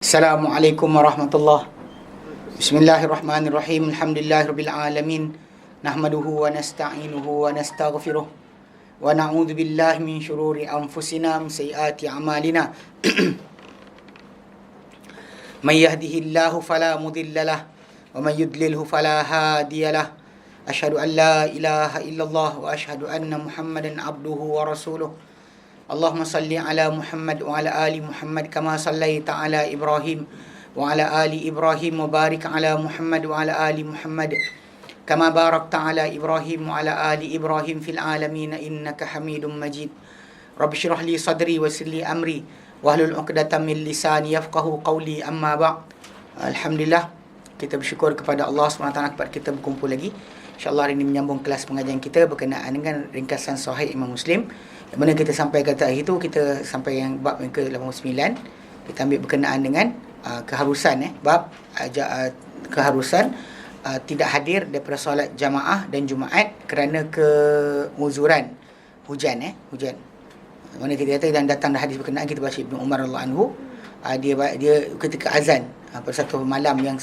Assalamualaikum warahmatullahi. Bismillahirrahmanirrahim. Alhamdulillahirabbil alamin. Nahmaduhu wa nasta'inuhu wa nastaghfiruh. Wa na'udzu billahi min syururi anfusina min sayyiati a'malina. May yahdihillahu fala mudilla lahu wa may yudlilhu fala hadiya lahu. Asyhadu an la ilaha illallah wa asyhadu anna Muhammadan abduhu wa rasuluh. Allahumma salli ala Muhammad wa ala ali Muhammad kama sallaita ala Ibrahim wa ala ali Ibrahim wa barik ala Muhammad wa ala ali Muhammad kama barakta ala Ibrahim wa ala ali Ibrahim fil alamin innaka Hamidum Majid. Rabbi shrah li sadri wa yassir li amri wahlul 'uqdatam min lisani yafqahu qawli, amma ba'd. Alhamdulillah, kita bersyukur kepada Allah SWT kepada kita berkumpul lagi. InsyaAllah hari ini menyambung kelas pengajian kita berkenaan dengan ringkasan Sahih Imam Muslim. Yang mana kita sampai kata itu, kita sampai yang bab yang ke-89. Kita ambil berkenaan dengan keharusan bab keharusan tidak hadir daripada solat jamaah dan Jumaat kerana keuzuran hujan. Mana kita kata dan datang hadis berkenaan, kita baca Ibnu Umar radhiyallahu anhu, dia ketika azan pada satu malam yang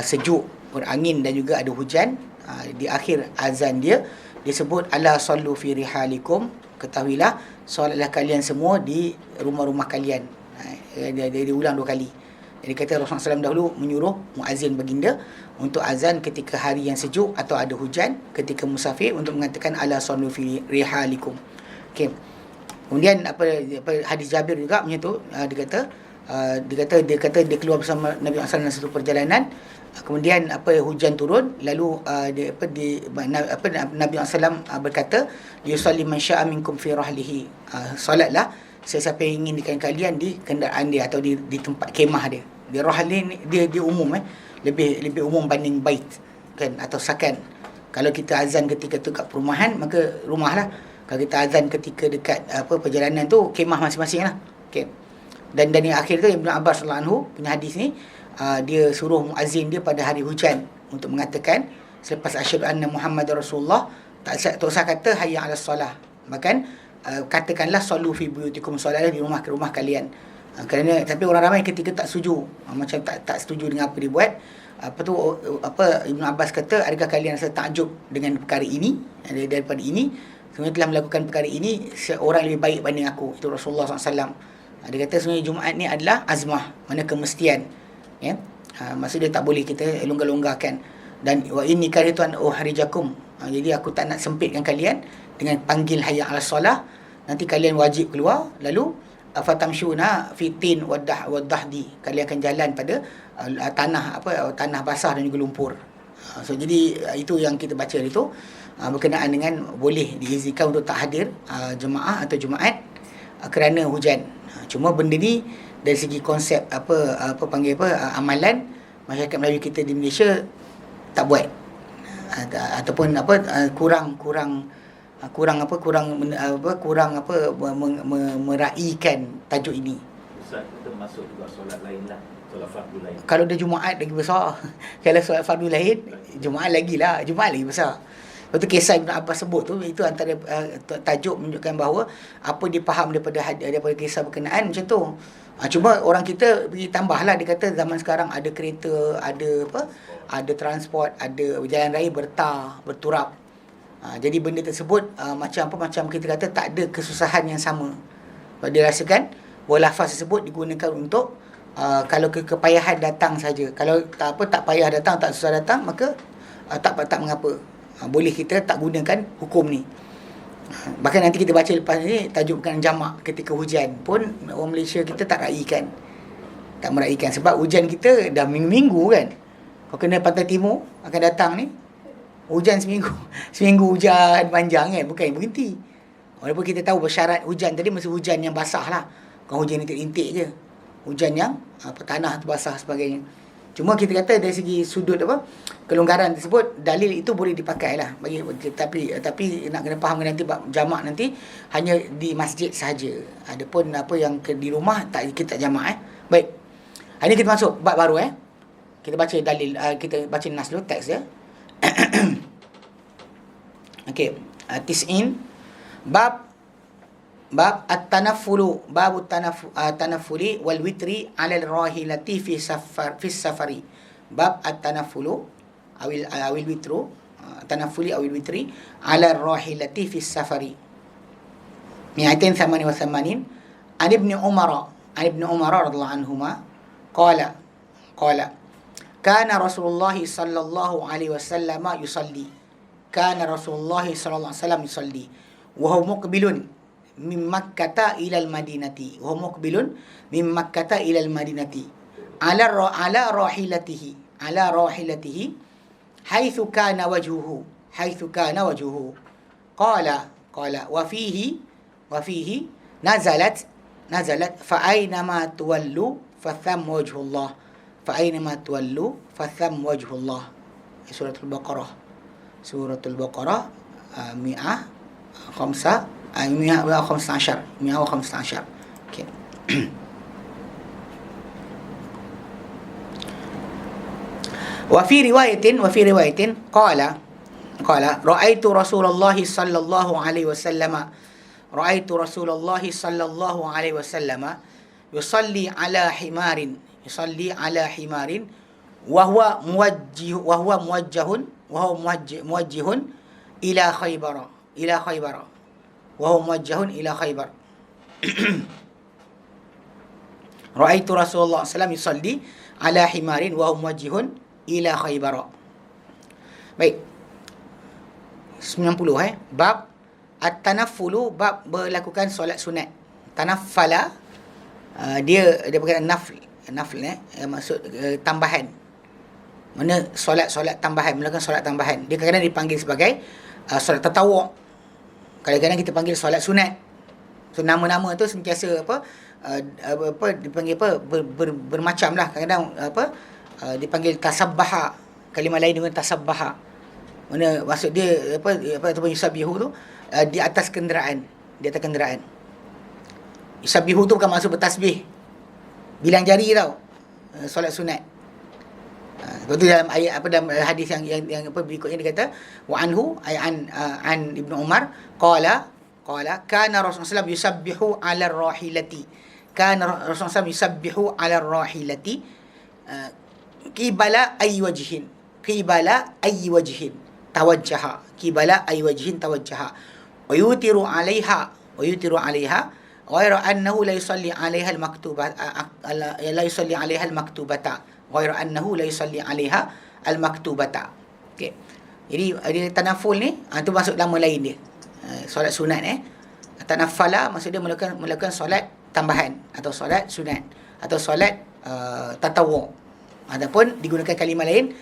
sejuk, berangin dan juga ada hujan, di akhir azan dia sebut ala sallu fi rihalikum, ketahuilah solatlah kalian semua di rumah-rumah kalian. Dia ulang 2 kali. Jadi kata Rasulullah SAW dahulu menyuruh muazzin baginda untuk azan ketika hari yang sejuk atau ada hujan, ketika musafir untuk mengatakan ala sallu fi rihalikum. Okey. Kemudian apa hadis Jabir juga punya tu, dia kata dia keluar bersama Nabi SAW dalam satu perjalanan. Kemudian hujan turun, lalu Nabi SAW berkata, yusalli man syaa minkum fi rahlihi, solatlah sesiapa yang ingin di kalian di kenderaan dia atau di tempat kemah dia. Di rahl ni dia umum, lebih umum banding bait kan, atau sakan. Kalau kita azan ketika tu kat perumahan, maka rumahlah. Kalau kita azan ketika dekat perjalanan tu, kemah masing-masing lah. Okay. Dan yang akhir tu Ibnu Abbas radhiyallahu anhu punya hadis ni, dia suruh muazzin dia pada hari hujan untuk mengatakan selepas asyhadu anna Muhammadar Rasulullah, tak usah kata hayya 'alas solah, bahkan katakanlah sallu fi buyutikum, solatlah di rumah kalian. Kerana tapi orang ramai ketika tak setuju, macam tak setuju dengan apa dia buat. Ibnu Abbas kata, adakah kalian rasa takjub dengan perkara ini, daripada ini sebenarnya telah melakukan perkara ini seorang lebih baik banding aku, itu Rasulullah SAW. Dia kata sebenarnya Jumaat ni adalah azmah, mana kemestian. Maksud dia tak boleh kita longgar-longgarkan. Dan wa inni karitu an uhrijakum, jadi aku tak nak sempitkan kalian dengan panggil hayya 'alas solah. Nanti kalian wajib keluar, lalu fatamshuna fitin wadahdi, kalian akan jalan pada tanah basah dan juga lumpur. Jadi itu yang kita baca itu berkenaan dengan boleh diizinkan untuk tak hadir jemaah atau Jumaat kerana hujan. Cuma benda ni dari segi konsep amalan, masyarakat Melayu kita di Malaysia tak buat, ataupun meraihkan tajuk ini. Ustaz, kita masuk juga solat lain lah, solat fardu lain. Kalau dia Jumaat lagi besar. Kalau solat fardu lain, Jumaat lagi besar. Lepas tu kisah Ibn Abbas sebut tu, itu antara tajuk menunjukkan bahawa apa dia faham daripada kisah berkenaan macam tu. Cuma orang kita beri tambahlah, dia kata zaman sekarang ada kereta, ada transport, ada jalan raya berturap. Jadi benda tersebut macam kita kata tak ada kesusahan yang sama. Dia rasakan bahawa lafaz tersebut digunakan untuk kalau kepayahan datang saja. Kalau tak payah datang, tak susah datang, maka tak mengapa. Boleh kita tak gunakan hukum ni. Bahkan nanti kita baca lepas ni tajuk bukan jamak ketika hujan pun orang Malaysia kita tak meraihkan sebab hujan kita dah minggu-minggu kan. Kau kena Pantai Timur akan datang ni, hujan seminggu hujan panjang kan, bukan berhenti. Walaupun kita tahu bersyarat hujan tadi mesti hujan yang basah lah, bukan hujan intik-intik je, hujan yang tanah tu basah sebagainya. Cuma kita kata dari segi sudut kelonggaran tersebut, dalil itu boleh dipakai lah bagi, tapi nak kena faham nanti jamak nanti hanya di masjid sahaja. Adapun yang di rumah kita tak jamak. Baik. Hari ni kita masuk bab baru Kita baca dalil, kita baca nas dulu, teks dia. Okey, tis'in bab bab at-tanaffulu, bab at-tanaffuli wal witri 'ala al-rahilati fi safari. Bab at-tanaffulu awil witru, tanaffuli awil witri 'ala ar-rahilati fi safari. 288 an ibn Umar radhiyallahu anhuma qala kana Rasulullah sallallahu alaihi wasallam yusalli. Kana Rasulullah sallallahu alaihi wasallam yusalli wa huwa muqbilun min Makkah ila al-Madinati. Wa huwa muqbilun min Makkah ila al-Madinati ala rahilatihi haitsu kana wajhuhu qala wa fihi nazalat fa aynama tuwallu fa thamma wajhullah. Suratul Baqarah 115. Okey. Wa fi riwayatin qala ra'aitu Rasulullah sallallahu alaihi wasallam yusalli ala himarin wa huwa muwajjihun ila Khaybar. Ra'aitu Rasulullah sallallahu yusalli ala himarin wa huwa muwajjihun ila Khaybar. Baik. 90 bab at-tanaffulu, bab melakukan solat sunat. Tanaffala dia berkata nafl maksud tambahan. Mana solat tambahan, melakukan solat tambahan. Dia kadang-kadang dipanggil sebagai solat tatawwu'. Kadang-kadang kita panggil solat sunat. So nama-nama tu sentiasa dipanggil bermacam lah. Kadang-kadang dipanggil tasabbaha, kalimah lain dengan tasabbaha. Mana maksud dia ataupun yusabbihu tu di atas kenderaan. Yusabbihu tu bukan maksud bertasbih, bilang jari tau. Solat sunat. Sebab tu dalam ayat dalam hadis yang berikutnya dia kata wa anhu an Ibnu Umar qala kana Rasulullah yusabbihu 'ala ar-rahilati. Kana Rasulullah yusabbihu 'ala ar-rahilati qibala ay wajhin tawajjaha wa yutiru 'alaiha ghayra annahu la yusalli 'alaiha al-maktubata. Okey. Jadi ada tanaful ni, tu masuk nama lain dia. Solat sunat Tanaffala maksud dia melakukan solat tambahan atau solat sunat atau solat tatawwu'. Adapun digunakan kalimah lain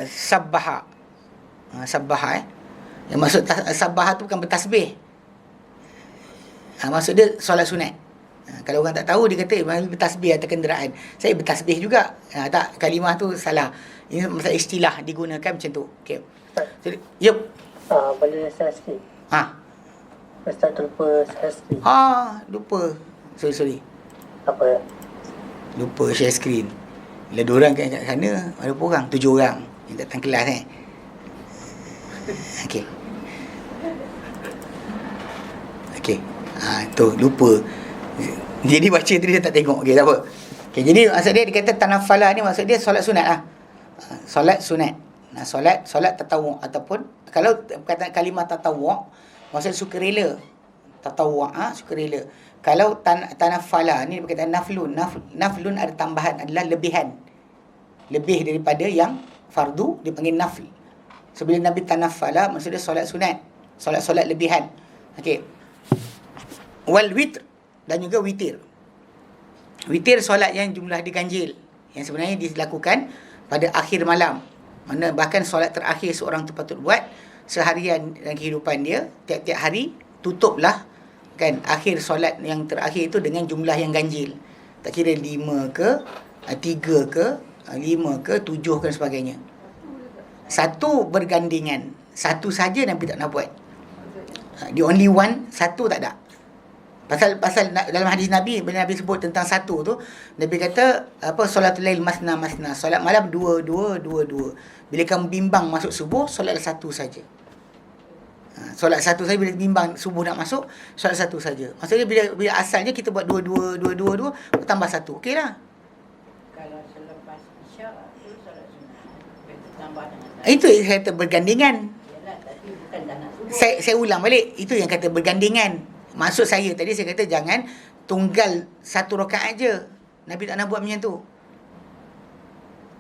sabbaha. Yang maksud sabbaha tu bukan bertasbih. Maksud dia solat sunat. Kalau orang tak tahu, dia kata bertasbih atas kenderaan. Saya bertasbih juga. Tak, kalimah tu salah. Ini masalah istilah digunakan macam tu. Okey. Jadi, boleh saya sikit? Ustaz terlupa share screen. Lupa. Sorry. Apa? Lupa share screen. Bila 2 orang kat sana, ada berapa orang? 7 orang yang datang kelas Okey. Tu lupa. Jadi baca tadi dia tak tengok. Okey, tak apa. Okey, jadi maksud dia kata tanaffala ni maksud dia solat sunat lah. Solat sunat. Solat tatawwu' ataupun kalau kata kalimah tatawwu' maksud sukarela. Tatawwu' sukarela. Kalau tanaffala ni berkaitan naflun ada tambahan, adalah lebihan. Lebih daripada yang fardu dipanggil nafl. Sebelum Nabi tanaffala maksud dia solat sunat. Solat lebihan. Okey. Wal witr, dan juga witir. Witir solat yang jumlah diganjil, yang sebenarnya dilakukan pada akhir malam. Mana bahkan solat terakhir seorang tu patut buat seharian dalam kehidupan dia. Tiap-tiap hari tutuplah kan akhir solat yang terakhir itu dengan jumlah yang ganjil. Tak kira 5 ke 3 ke 5 ke 7 ke dan sebagainya. Satu bergandingan, satu saja Nabi tak nak buat. The only one, satu tak ada. Pasal dalam hadis Nabi, bila Nabi sebut tentang satu tu, Nabi kata solatul lail masna, solat malam 2. Bila kamu bimbang masuk subuh, solatlah satu saja. Solat satu saja bila bimbang subuh nak masuk, solat satu saja. Maksudnya bila asalnya kita buat dua, tambah satu. Okeylah. Kalau selepas Isyak tu solat sunat, kita tambah dengan Itu yang saya kata bergandingan. Yalah, tapi bukan dah nak subuh. Saya ulang balik. Itu yang kata bergandingan. Maksud saya tadi saya kata jangan tunggal satu rakaat je. Nabi tak nak buat macam tu.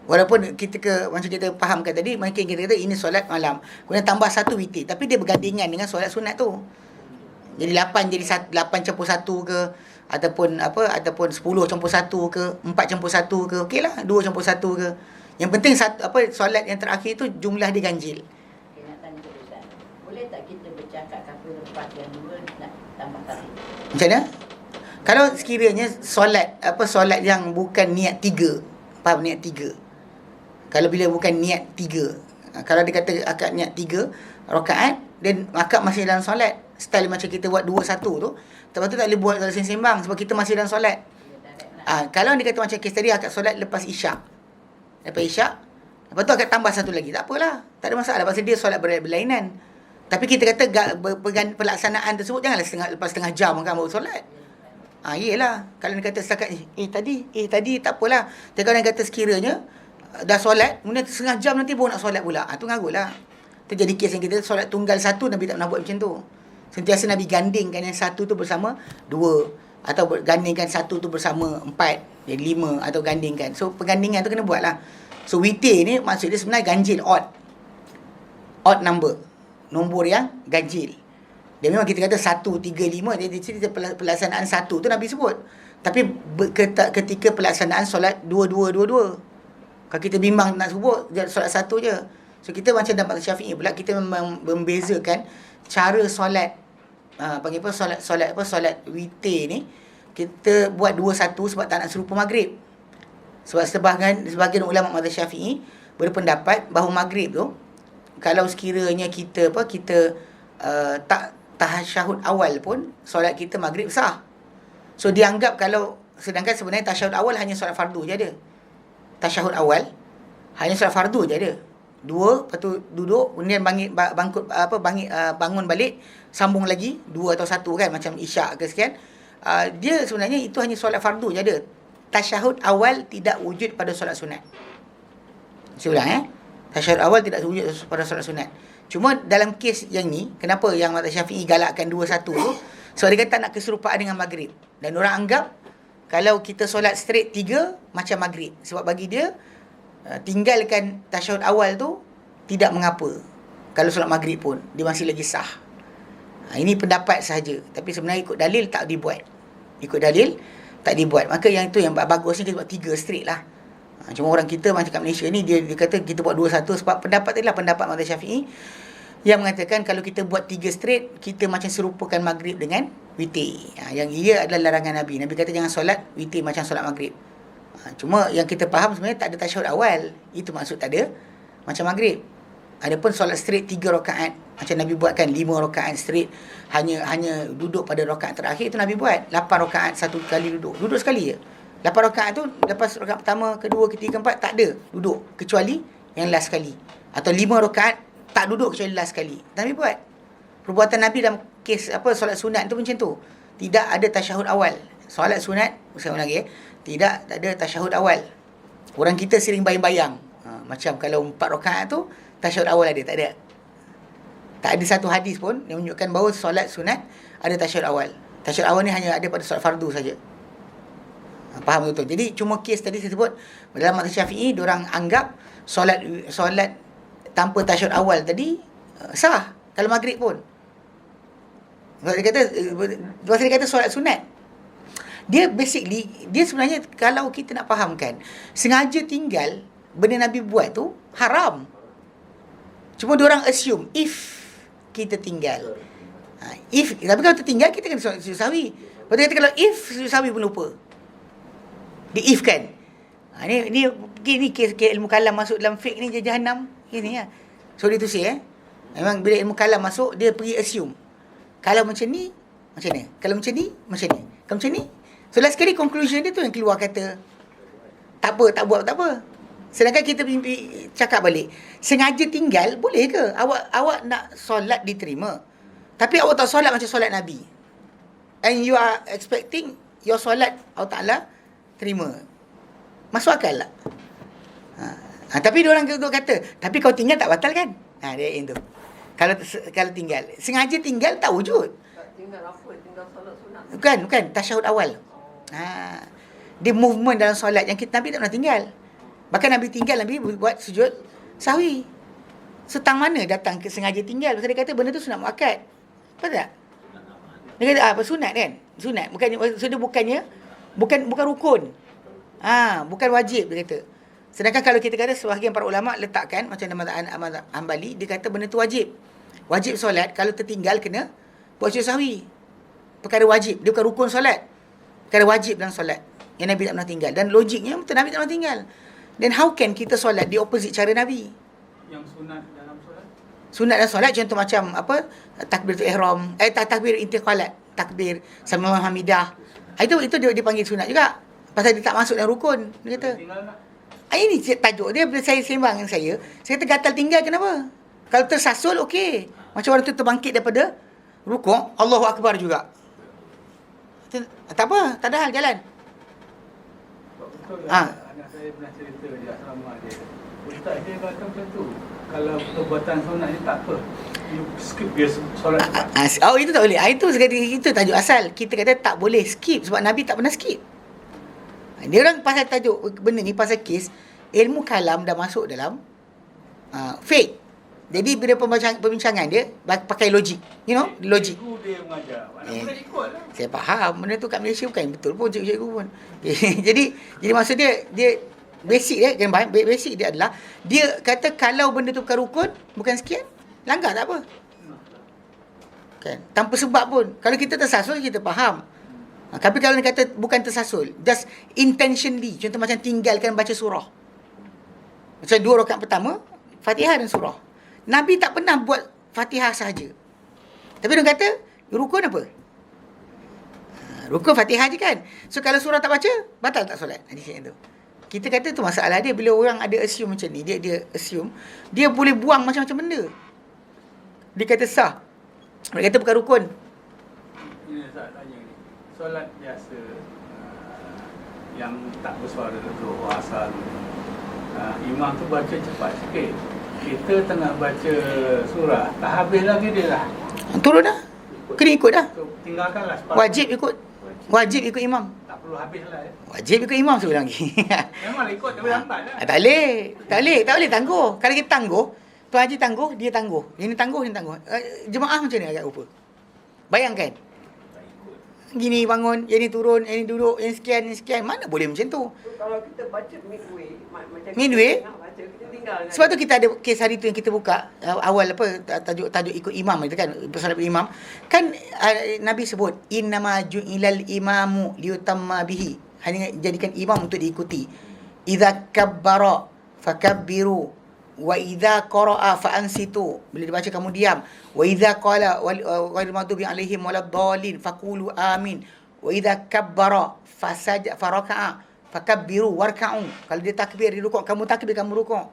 Walaupun macam kita fahamkan tadi, mungkin kita kata ini solat malam. Kemudian tambah satu witir. Tapi dia bergandingan dengan solat sunat tu. Jadi 8 jadi 8 campur 1 ke, ataupun 10 campur 1 ke, 4 campur 1 ke, okeylah 2 campur 1 ke. Yang penting solat yang terakhir tu jumlah dia ganjil. Okay, nak tanya ke Ustaz. Boleh tak kita bercakap kata lepas yang dua nak tambah satu? Macam mana? Kalau sekiranya solat yang bukan niat 3. Faham niat 3? Kalau bila bukan niat 3. Kalau dia kata akad niat 3 rakaat, dan akad masih dalam solat. Style macam kita buat 2-1 tu. Lepas tu tak boleh buat solat sembang sebab kita masih dalam solat. Kalau dia kata macam kes tadi, akad solat lepas Isyak. Lepas Isyak, lepas tu akad tambah satu lagi. Tak apalah. Tak ada masalah. Pasal dia solat berlainan. Tapi kita kata pelaksanaan tersebut janganlah lepas setengah jam kan baru solat. Yelah. Kalau dia kata setakat tadi tak apalah. Tapi kalau dia kata sekiranya dah solat, kemudian setengah jam nanti baru nak solat pula. Tu ngarut lah. Itu jadi kes yang kita solat tunggal satu, Nabi tak pernah buat macam tu. Sentiasa Nabi gandingkan yang satu tu bersama dua, atau gandingkan satu tu bersama 4, jadi 5, atau gandingkan. So pergandingan tu kena buat lah. So witir ni maksud dia sebenarnya ganjil, odd number, nombor yang ganjil. Dia memang kita kata 1, 3, 5. Jadi cerita pelaksanaan satu tu Nabi sebut. Tapi ketika pelaksanaan solat 2. Kalau kita bimbang nak sebut solat satu je. So kita macam dalam mazhab Syafi'i pula, kita membezakan cara solat solat witir ni. Kita buat 2-1 sebab tak nak serupa maghrib. Sebab sebahagian ulama mazhab Syafi'i berpendapat bahawa maghrib tu, kalau sekiranya kita tak tasyahud awal pun, solat kita maghrib sah. So dianggap sedangkan sebenarnya tasyahud awal hanya solat fardu je ada. Tasyahud awal hanya solat fardu je ada. 2, lepas tu duduk, kemudian bangun balik, sambung lagi 2 atau 1 kan, macam Isyak ke sekian. Dia sebenarnya itu hanya solat fardu je ada. Tasyahud awal tidak wujud pada solat sunat. Saya ulang tasyahud awal tidak wujud pada solat sunat. Cuma dalam kes yang ni, kenapa yang mazhab Syafi'i galakkan 2-1 tu? Sebab dia kata nak keserupaan dengan maghrib. Dan orang anggap kalau kita solat straight 3 macam maghrib. Sebab bagi dia tinggalkan tasyahud awal tu tidak mengapa. Kalau solat maghrib pun dia masih lagi sah. Ini pendapat sahaja. Tapi sebenarnya ikut dalil tak dibuat. Maka yang itu yang bagusnya kita buat 3 straight lah. Cuma orang kita macam kat Malaysia ni, dia kata kita buat 2-1 sebab pendapat tadi lah pendapat mazhab Syafi'i yang mengatakan kalau kita buat 3 straight, kita macam serupakan maghrib dengan witir. Yang ia adalah larangan Nabi. Nabi kata jangan solat witir macam solat maghrib. Cuma yang kita faham sebenarnya tak ada tasyahud awal. Itu maksud tak ada macam maghrib. Adapun solat straight 3 rakaat macam Nabi buat kan, 5 rakaat straight, hanya duduk pada rakaat terakhir, itu Nabi buat. 8 rakaat satu kali duduk sekali je. 8 rakaat tu lepas rakaat pertama, kedua, ketiga, keempat tak ada duduk kecuali yang last kali. Atau 5 rakaat tak duduk kecuali last kali. Nabi buat. Perbuatan Nabi dalam kes solat sunat tu macam tu. Tidak ada tasyahud awal. Solat sunat, saya ulang lagi, tak ada tasyahud awal. Orang kita sering bayang-bayang. Macam kalau 4 rakaat tu tasyahud awal ada, tak ada. Tak ada satu hadis pun yang menunjukkan bahawa solat sunat ada tasyahud awal. Tasyahud awal ni hanya ada pada solat fardu saja. Faham betul? Jadi cuma kes tadi saya sebut dalam mazhab Syafi'i, diorang anggap solat tanpa tasyahud awal tadi sah kalau maghrib pun. Sebab dia kata solat sunat. Dia basically, dia sebenarnya kalau kita nak fahamkan, sengaja tinggal benda Nabi buat tu haram. Cuma diorang assume if kita tinggal. Tapi kalau tertinggal kita kena solat sujud sahwi. Lepas tu kata kalau if sujud sahwi pun lupa. Dia if kan. Ni kes ilmu kalam masuk dalam fiqh ni jahanam. Ini ya. So dia tu say memang bila ilmu kalam masuk, dia pergi assume. Kalau macam ni, macam ni. Kalau macam ni, macam ni. Kalau macam ni. So last sekali conclusion dia tu yang keluar kata tak buat tak apa. Sedangkan kita cakap balik, sengaja tinggal boleh ke? Awak nak solat diterima. Tapi awak tak solat macam solat Nabi. And you are expecting your solat Allah Ta'ala terima. Masuk akal tak? Tapi diorang kata, tapi kau tinggal tak batal kan? Dia yang tu. Kalau tinggal. Sengaja tinggal tak wujud. Tinggal apa? Tinggal solat sunat. Bukan. Tasyahud awal. Dia movement dalam solat yang Nabi tak pernah tinggal. Bahkan Nabi tinggal, Nabi buat sujud sahwi. Setang mana datang sengaja tinggal? Pasal dia kata benda tu sunat muakkad. Betul tak? Dia kata apa sunat kan? Sunat. Dia bukan rukun. Bukan wajib dia kata. Sedangkan kalau kita kata sebahagian para ulama letakkan macam Ahmad Hanbali, dia kata benda tu wajib. Wajib solat kalau tertinggal kena buat sujud sahwi. Perkara wajib, dia bukan rukun solat. Perkara wajib dalam solat yang Nabi tak pernah tinggal. Dan logiknya betul Nabi tak pernah tinggal. Then how can kita solat di opposite cara Nabi? Yang sunat dalam solat? Sunat dalam solat contoh macam apa? Takbiratul ihram, takbir intiqalat, takbir sama hamidah. Itu dia dipanggil sunat juga. Pasal dia tak masuk dalam rukun, dia kata. Ini tajuk dia bila saya sembang dengan saya kata gatal tinggal kenapa? Kalau tersasul okey. Macam orang tu terbangkit daripada rukuk, Allahu Akbar juga. Tak apa, tak ada hal jalan. Betul anak saya pernah cerita dia sama dia. Ustaz dia kata macam tu. Kalau perbuatan sunat ni tak apa. You skip dia solat cepat. Itu tak boleh. Itu tajuk asal. Kita kata tak boleh skip sebab Nabi tak pernah skip. Dia orang pasal tajuk benda ni pasal kes ilmu kalam dah masuk dalam faith. Jadi bila perbincangan dia pakai logik, logik. Cikgu dia mengajar. Mana boleh ikut lah. Saya faham benda tu kat Malaysia bukan betul pun cikgu pun. Jadi maksud dia basic dia kan basic dia adalah dia kata kalau benda tu bukan rukun, bukan sekian, langgar tak apa. Kan? Tanpa sebab pun. Kalau kita tersasul kita faham. Tapi kalau dia kata bukan tersasul, just intentionally, contoh macam tinggalkan baca surah. Macam 2 rakaat pertama, Fatihah dan surah. Nabi tak pernah buat Fatihah sahaja. Tapi dia kata, rukun apa? Rukun Fatihah je kan. So kalau surah tak baca, batal tak solat? Hadis yang tu. Kita kata tu masalah dia bila orang ada assume macam ni, dia assume dia boleh buang macam-macam benda. Dia kata sah. Dia kata bukan rukun. Ini saya tanya ni. Solat biasa yang tak bersuara duduk asal imam tu baca cepat sikit, kita tengah baca surah tak habis lagi dia lah turun dah, kena ikut dah, tinggalkanlah wajib ikut imam, tak perlu habis lah wajib ikut imam sebenarnya lagi. memanglah ikut tapi lambat lah. Tak boleh tangguh. Kalau kita tangguh, Tuan Haji tangguh, dia tangguh, ini tangguh. Jemaah macam ni agak rupa. Bayangkan gini bangun, yang ni turun, yang ni duduk, yang sekian. Mana boleh macam tu? Kalau kita baca midway, macam midway? kita baca, kita tinggal. Sebab tu kita ada kes hari tu yang kita buka awal tajuk ikut imam itu kan, solat imam. Kan Nabi sebut innama ju'ilal imamu liyutamma bihi. Hanya jadikan imam untuk diikuti. Idza kabbara fakabbiru wa idza qara'a fa ansitu, bila dibaca kamu diam. Wa idza qala ghairil maghdubi alaihim waladdallin faqulu amin. Wa idza kabbara fasajada faraka'a fakabbiru warka'u. Kalau dia takbir di rukuk, kamu takbir, kamu rukuk.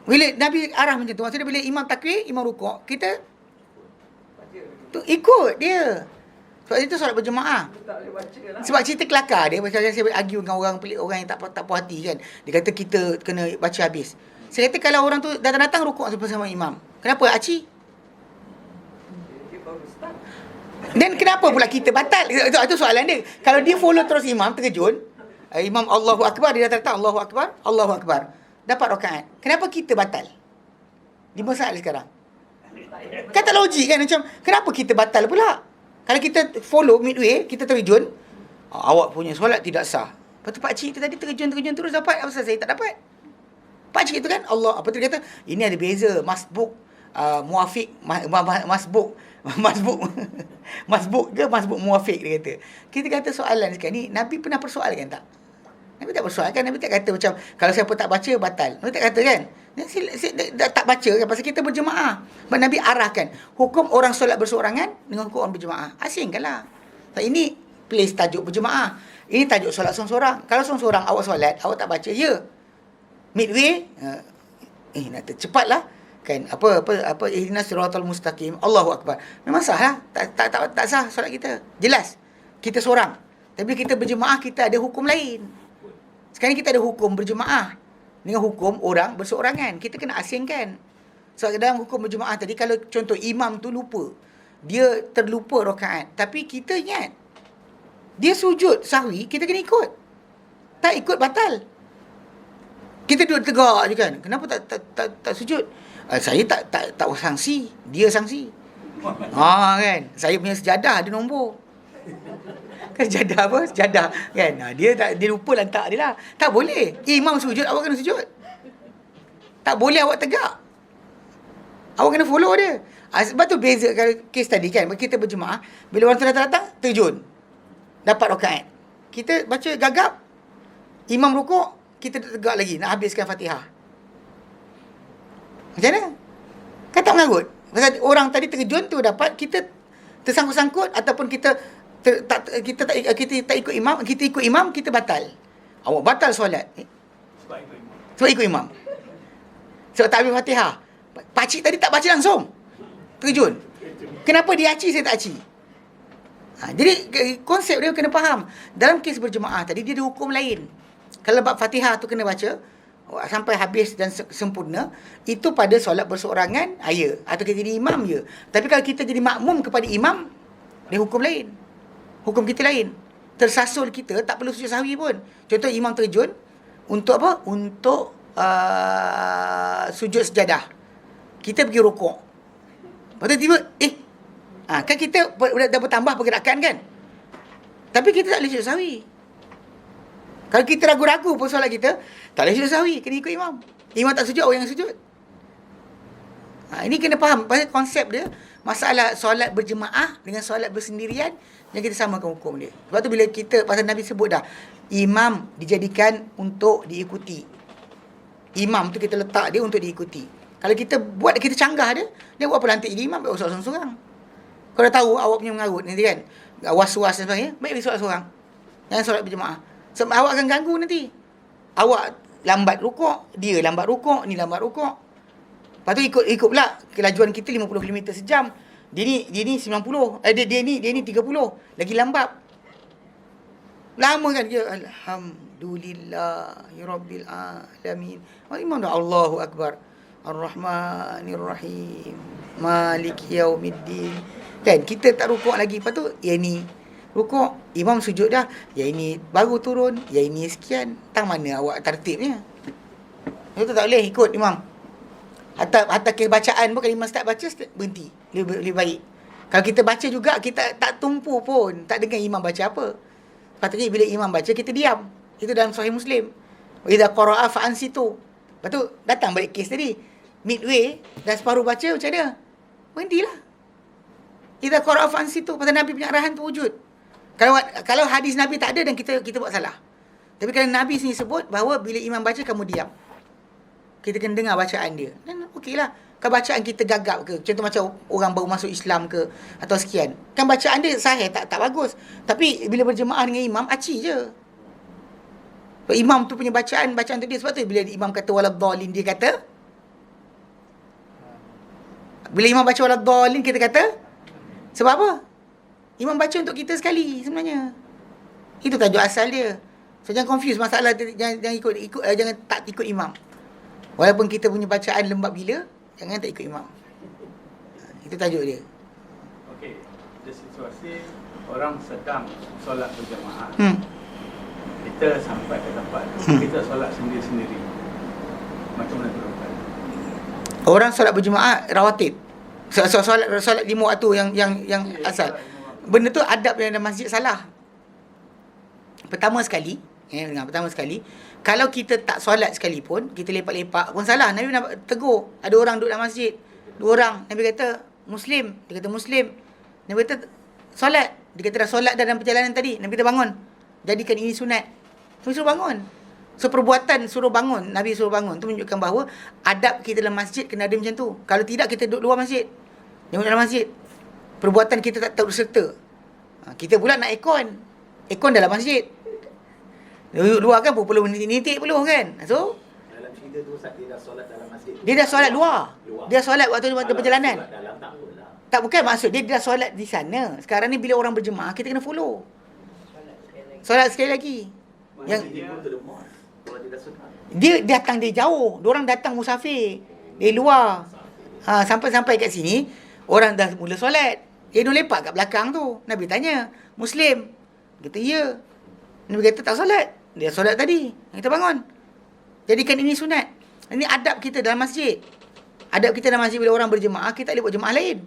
Bila Nabi arah macam tu, maksudnya bila imam takbir, imam rukuk, kita tu ikut dia. Sebab itu solat berjemaah. Sebab cerita kelakar dia, macam saya argue dengan orang pelik, orang yang tak puas hati kan. Dia kata kita kena baca habis. Saya kata kalau orang tu datang-datang rukuk bersama imam, kenapa Aci? Dan kenapa pula kita batal? Itu soalan dia. Kalau dia follow terus imam, terkejut, imam Allahu Akbar, dia datang Allahu Akbar, Allahu Akbar, dapat rakaat. Kenapa kita batal? Di masalah sekarang. Kan tak logik kan, macam kenapa kita batal pula? Kalau kita follow midway, kita terjun, awak punya solat tidak sah. Lepas tu pakcik tu tadi terjun terus dapat. Apa saya tak dapat? Pakcik tu kan Allah, apa tu dia kata, ini ada beza masbuk, muafiq, masbuk ke masbuk muafiq, dia kata. Kita kata soalan sekarang ni, Nabi pernah persoalkan tak? Nabi tak persoalkan. Nabi tak kata macam kalau siapa tak baca batal. Nabi tak kata kan. Tak baca kan, pasal kita berjemaah. Sebab Nabi arahkan hukum orang solat berseorangan dengan hukum orang berjemaah. Asingkanlah. Ini place tajuk berjemaah, ini tajuk solat seorang-seorang. Kalau seorang-seorang awak solat, awak tak baca, ya midway nak cepatlah, Kan apa ihdinas siratal mustaqim, Allahu akbar. Memang sah lah. Tak sah solat kita. Jelas. Kita seorang. Tapi kita berjemaah, kita ada hukum lain. Sekarang kita ada hukum berjemaah dengan hukum orang berseorangan. Kita kena asingkan. So dalam hukum berjemaah tadi, kalau contoh imam tu lupa, dia terlupa rakaat, tapi kita ingat dia sujud sahwi, kita kena ikut. Tak ikut batal. Kita duduk tegak je kan. Kenapa tak sujud? Saya tak sanksi, dia sanksi. Kan. Saya punya sejadah ada nombor. Kan sejadah apa? Sejadah kan. Dia lupa lantak dia lah. Tak boleh. Imam sujud, awak kena sujud. Tak boleh awak tegak. Awak kena follow dia. Sebab tu beza kalau kes tadi kan, kita berjemaah, bila orang datang terjun, dapat rakaat. Kita baca gagap, imam rukuk, kita tegak lagi nak habiskan Fatihah. Macam mana? Kan tak mengarut. Pasal orang tadi terjun tu dapat, kita tersangkut-sangkut ataupun kita tak ikut imam, kita ikut imam, kita batal. Awak batal solat. Sebab ikut imam. Sebab tak habis Fatihah. Pakcik tadi tak baca langsung. Terjun. Kenapa dia aci, saya tak aci? Jadi konsep dia kena faham. Dalam kes berjemaah tadi, dia ada hukum lain. Kalau bab Fatihah tu kena baca sampai habis dan sempurna, itu pada solat berseorangan, ya. Atau kita jadi imam, ya. Tapi kalau kita jadi makmum kepada imam, dia hukum lain. Hukum kita lain. Tersasul kita, tak perlu sujud sahwi pun. Contoh imam terjun, untuk apa? Untuk sujud sejadah. Kita pergi rukuk. Lepas tu tiba, kan kita dah bertambah pergerakan kan? Tapi kita tak boleh sujud sahwi. Kalau kita ragu-ragu pun solat kita, tak boleh sujud sahwi, kena ikut imam. Imam tak sujud, orang yang sujud. Ini kena faham pasal konsep dia, masalah solat berjemaah dengan solat bersendirian, yang kita samakan hukum dia. Sebab tu bila kita, pasal Nabi sebut dah, imam dijadikan untuk diikuti. Imam tu kita letak dia untuk diikuti. Kalau kita buat, kita canggah dia buat apa lantik jadi imam, baik solat seorang-seorang. Kau dah tahu awak punya mengarut nanti kan, was-was dan sebagainya, baik solat seorang. Jangan solat berjemaah. Sebab awak akan ganggu nanti. Awak lambat rukuk, dia lambat rukuk, ni lambat rukuk. Lepas tu ikut pula kelajuan kita 50 km sejam. Dia ni 90. Dia ni 30. Lagi lambat. Lama kan dia. Alhamdulillah ya rabbil alamin. Imam dah Allahu akbar. Ar-Rahmanir Rahim. Maliki yaumiddin. Kan kita tak rukuk lagi. Lepas tu yang ni rukuk, imam sujud dah, yang ini baru turun, yang ini sekian. Tang mana awak tertibnya? Itu tak boleh ikut imam. Hatta kes bacaan pun, kalau imam start baca, berhenti. Lebih baik. Kalau kita baca juga, kita tak tumpu pun, tak dengar imam baca apa. Patutnya bila imam baca, kita diam. Itu dalam Sahih Muslim. Wa idza qara'a fa'ansitu. Lepas tu datang balik kes tadi. Midway, dah separuh baca, macam mana? Berhentilah. Idza qara'a fa'ansitu. Pasal Nabi punya arahan tu wujud. Kalau hadis Nabi tak ada, dan kita buat salah. Tapi kalau Nabi sini sebut bahawa bila imam baca, kamu diam. Kita kena dengar bacaan dia. Dan okeylah. Kalau bacaan kita gagap ke, contoh macam orang baru masuk Islam ke, atau sekian, kan bacaan dia sahih, tak bagus. Tapi bila berjemaah dengan imam, aci je. Imam tu punya bacaan tu dia. Sebab tu bila imam kata waladhdallin, dia kata, bila imam baca waladhdallin, kita kata, sebab apa? Imam baca untuk kita sekali sebenarnya. Itu tajuk asal dia. So jangan confuse masalah, jangan jangan tak ikut imam. Walaupun kita punya bacaan lembab gila, jangan tak ikut imam. Itu tajuk dia. Okey, ada situasi orang sedang solat berjemaah. Kita sampai ke tempat kita solat sendiri-sendiri. Macam mana tuan? Orang solat berjemaah rawatib. Solat 5 waktu yang asal. Benda tu adab dalam masjid salah. Pertama sekali, kalau kita tak solat sekalipun, kita lepak-lepak pun salah. Nabi nak tegur. Ada orang duduk dalam masjid, 2 orang. Nabi kata Muslim. Dia kata Muslim. Nabi kata solat. Dia kata dah solat dah dalam perjalanan tadi. Nabi kata bangun. Jadikan ini sunat. Nabi suruh bangun. So perbuatan suruh bangun, Nabi suruh bangun. Itu menunjukkan bahawa adab kita dalam masjid kena ada macam tu. Kalau tidak, kita duduk luar masjid. Tengok dalam masjid. Perbuatan kita tak turut serta. Kita pula nak aircon dalam masjid. Duduk luar kan, perlu nitik perlu kan. So ketiga tu Ustaz, dia dah solat dalam masjid. Dia dah solat luar. Dia solat waktu Kalau perjalanan. solat dalam tak apalah. Tak, bukan maksud dia dah solat di sana. Sekarang ni bila orang berjemaah, kita kena follow. Solat sekali lagi. Yang Dia pun to the mosque. Kalau dia dah sunat. dia datang dari jauh. Diorang datang musafir dari luar. Sampai kat sini, orang dah mula solat. Dia duduk lepak kat belakang tu. Nabi tanya, Muslim? Kata, ya. Nabi kata, tak solat. Dia solat tadi. Kita bangun. Jadikan ini sunat. Ini adab kita dalam masjid. Adab kita dalam masjid bila orang berjemaah, kita tak boleh buat jemaah lain.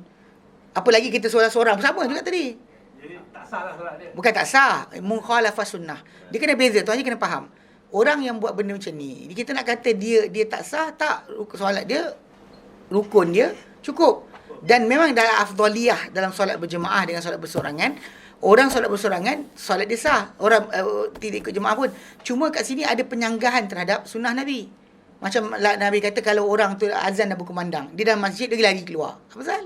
Apalagi kita seorang-seorang. Sama juga tadi. Jadi tak salah solat dia. Bukan tak sah. Mukhalafah sunnah. Dia kena beza. Tu aja kena faham. Orang yang buat benda macam ni, kita nak kata dia tak sah, tak. Solat dia, rukun dia, cukup. Dan memang dalam afdaliyah dalam solat berjemaah dengan solat bersorangan, orang solat bersorangan, solat dia sah. Orang tidak ikut jemaah pun. Cuma kat sini ada penyanggahan terhadap sunnah Nabi. Macam Nabi kata kalau orang tu azan dah berkumandang, dia dalam masjid, dia lari keluar. Apa pasal?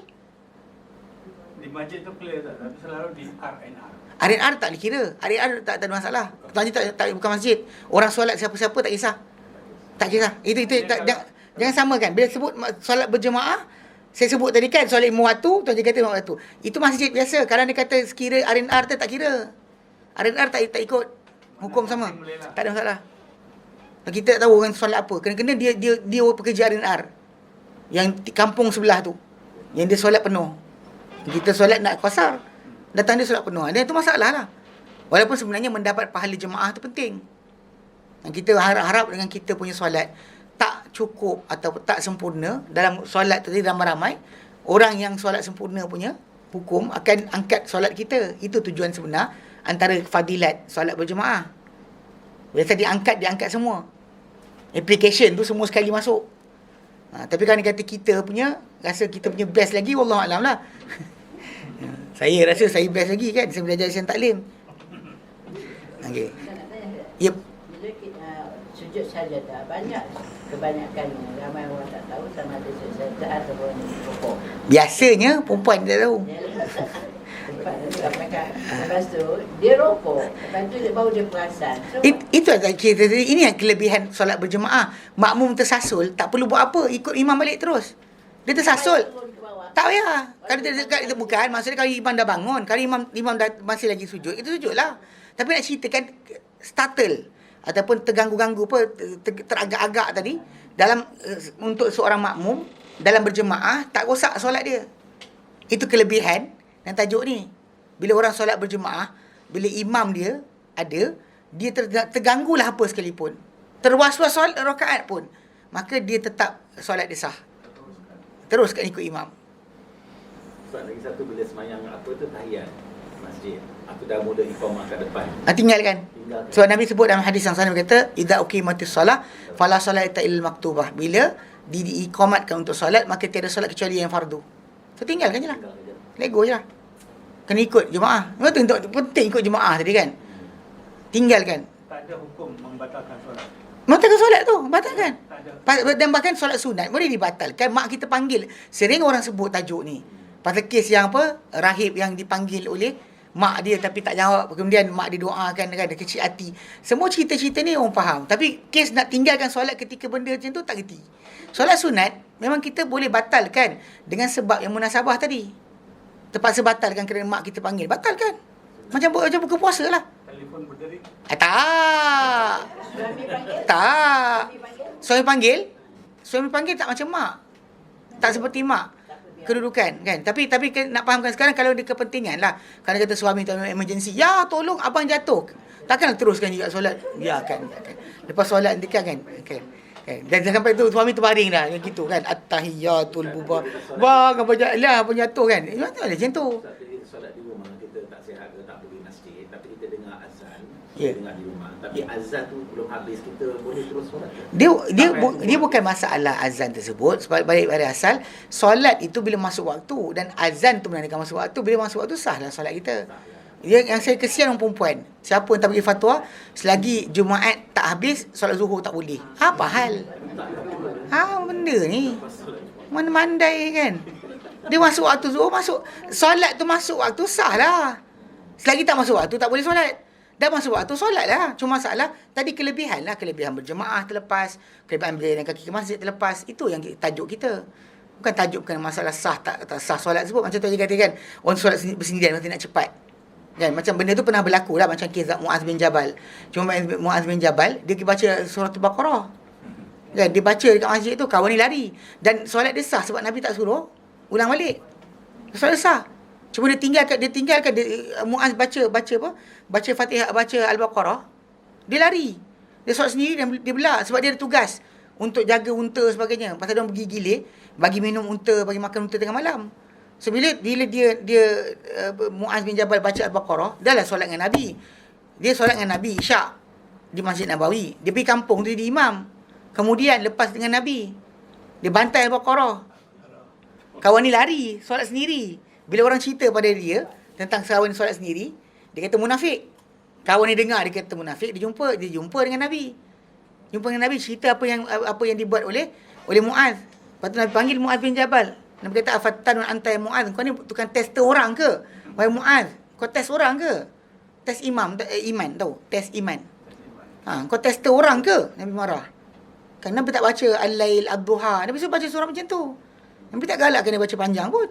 Di masjid tu clear tak? Tapi selalu di R&R. R&R tak dikira. R&R tak ada masalah. Tanya tak bukan masjid. Orang solat siapa-siapa tak kisah. Tak kisah. Itu jangan samakan. Bila sebut solat berjemaah, saya sebut tadi kan solat 5 waktu, tuan dia kata 5 waktu. Itu masjid biasa. Kalau dia kata sekira R&R tu tak kira. R&R tak ikut hukum sama. Tak ada masalah. Kita tak tahu orang solat apa. Kena-kena dia pekerja R&R. Yang kampung sebelah tu. Yang dia solat penuh. Kita solat nak qasar. Datang dia solat penuh. Dan itu masalah lah. Walaupun sebenarnya mendapat pahala jemaah tu penting. Dan kita harap dengan kita punya solat tak cukup atau tak sempurna dalam solat tadi ramai-ramai, orang yang solat sempurna punya hukum akan angkat solat kita. Itu tujuan sebenar antara fadilat solat berjemaah. Biasa diangkat semua. Application tu semua sekali masuk. Tapi kalau dia kata kita punya, rasa kita punya best lagi, wallahualam lah. Saya rasa saya best lagi kan, saya belajar Islam taklim. Okey. Saya nak tanya, Yep. bila kita sujud sajadah, kebanyakannya ramai orang tak tahu sama ada sujud sajadah ataupun rukuk. Biasanya perempuan tak tahu. Lepas tu dia rokok, lepas tu dia baru dia perasan. So, Itu yang kita tadi. Ini yang kelebihan solat berjemaah. Makmum tersasul, tak perlu buat apa, ikut imam balik terus. Dia tersasul. turun ke bawah. Tak payah. Kalau dia dekat itu bukan, maksudnya kalau imam dah bangun, kalau imam dah masih lagi sujud, itu sujudlah. Tapi nak ceritakan startle ataupun terganggu-ganggu apa, teragak-agak tadi dalam untuk seorang makmum dalam berjemaah tak rosak solat dia. Itu kelebihan dan tajuk ni. Bila orang solat berjemaah, bila imam dia ada, dia terganggulah apa sekalipun. Terwas-was solat rakaat pun, maka dia tetap solat dia sah. Teruskan ikut imam. Ustaz, lagi satu bila semayang apa tu tahiyat masjid. Aku dah mula iqamah kat depan. Tinggalkan. Tinggalkan. Sebab Nabi sebut dalam hadis yang sana, dia kata idza uqimatis solah fala salata illal maktubah. Bila diiqamatkan untuk solat, maka tiada solat kecuali yang fardu. So tinggalkan je lah. Tinggalkan je. Lego je lah. Kena ikut jemaah. Betul, penting ikut jemaah tadi kan. Tinggalkan. Tak ada hukum membatalkan solat. Batalkan solat tu, batalkan. Tak ada. Dan bahkan solat sunat boleh dibatalkan. Mak kita panggil. Sering orang sebut tajuk ni. Pasal kes yang apa, rahib yang dipanggil oleh mak dia tapi tak jawab. Kemudian mak dia doakan kan, dia kecil hati. Semua cerita-cerita ni orang faham. Tapi kes nak tinggalkan solat ketika benda macam tu tak reti. Solat sunat memang kita boleh batalkan dengan sebab yang munasabah tadi. Terpaksa batalkan kerana mak kita panggil. Batalkan. Macam buka puasa lah. Telefon berdering. Tak. Suami panggil. Tak. Suami panggil. Suami panggil tak macam mak. Tak seperti mak. Kedudukan kan. Tapi nak fahamkan sekarang kalau dia kepentingan lah. Kalau kata suami tu emergency, ya tolong abang jatuh. Takkan teruskan juga solat. Ya kan. Lepas solat nanti kan. Dan sampai tu suami tu baring dah gitu kan. At-tahiyatul bubar. Bang apa lah pun jatuh kan. Macam tu. Ustaz, kita solat di rumah kita tak sihat ke tak pergi masjid, tapi kita dengar azan, Ya. dengar di rumah. Tapi azan tu belum habis, kita boleh terus solat ke? Dia bukan masalah azan tersebut. Sebab balik pada asal, solat itu bila masuk waktu dan azan tu menandakan masuk waktu. Bila masuk waktu sahlah solat kita. Yang saya kesian orang perempuan. Siapa yang tak bagi fatwa, selagi Jumaat tak habis, solat Zuhur tak boleh. Apa hal? Benda ni. Mana mandai kan? Dia masuk waktu Zuhur, solat tu masuk waktu sah lah. Selagi tak masuk waktu, tak boleh solat. Dah masuk waktu solat lah. Cuma masalah tadi kelebihan berjemaah terlepas, kelebihan berjalan kaki ke masjid terlepas. Itu yang tajuk kita. Bukan tajuk bukan masalah sah tak sah solat sebut. Macam tadi kata kan, orang solat bersendirian mesti nak cepat. Kan? Macam benda tu pernah berlaku lah. Macam kes Muaz bin Jabal. Cuma Muaz bin Jabal, dia baca surah Al-Baqarah. Kan? Dia baca dekat masjid tu, kawan ni lari. Dan solat dia sah sebab Nabi tak suruh ulang balik. Solat dia sah. Cuma dia tinggalkan Muaz baca apa? Baca Fatihah, baca Al-Baqarah. Dia lari. Dia solat sendiri dan dia belak sebab dia ada tugas untuk jaga unta sebagainya. Pasal dia pergi gilir, bagi minum unta, bagi makan unta tengah malam. So bila dia Muaz bin Jabal baca Al-Baqarah, dah lah solat dengan Nabi. Dia solat dengan Nabi Isyak di Masjid Nabawi. Dia pergi kampung tu jadi imam. Kemudian lepas dengan Nabi, dia bantai Al-Baqarah. Kawan ni lari, solat sendiri. Bila orang cerita pada dia tentang kawan solat sendiri, dia kata munafik. Kawan ni dengar dia kata munafik, dia jumpa dengan Nabi. Jumpa dengan Nabi, cerita apa yang dibuat oleh Muaz. Lepas tu Nabi panggil Muaz bin Jabal. Nabi kata afattanun anta ya Muaz, kau ni tukang tester orang ke? Wahai Muaz, kau test orang ke? Test iman tahu, test iman. Kau tester orang ke? Nabi marah. Kan Nabi tak baca al-lail ad-duha. Nabi suruh baca surah macam tu. Nabi tak galakkan dia baca panjang pun.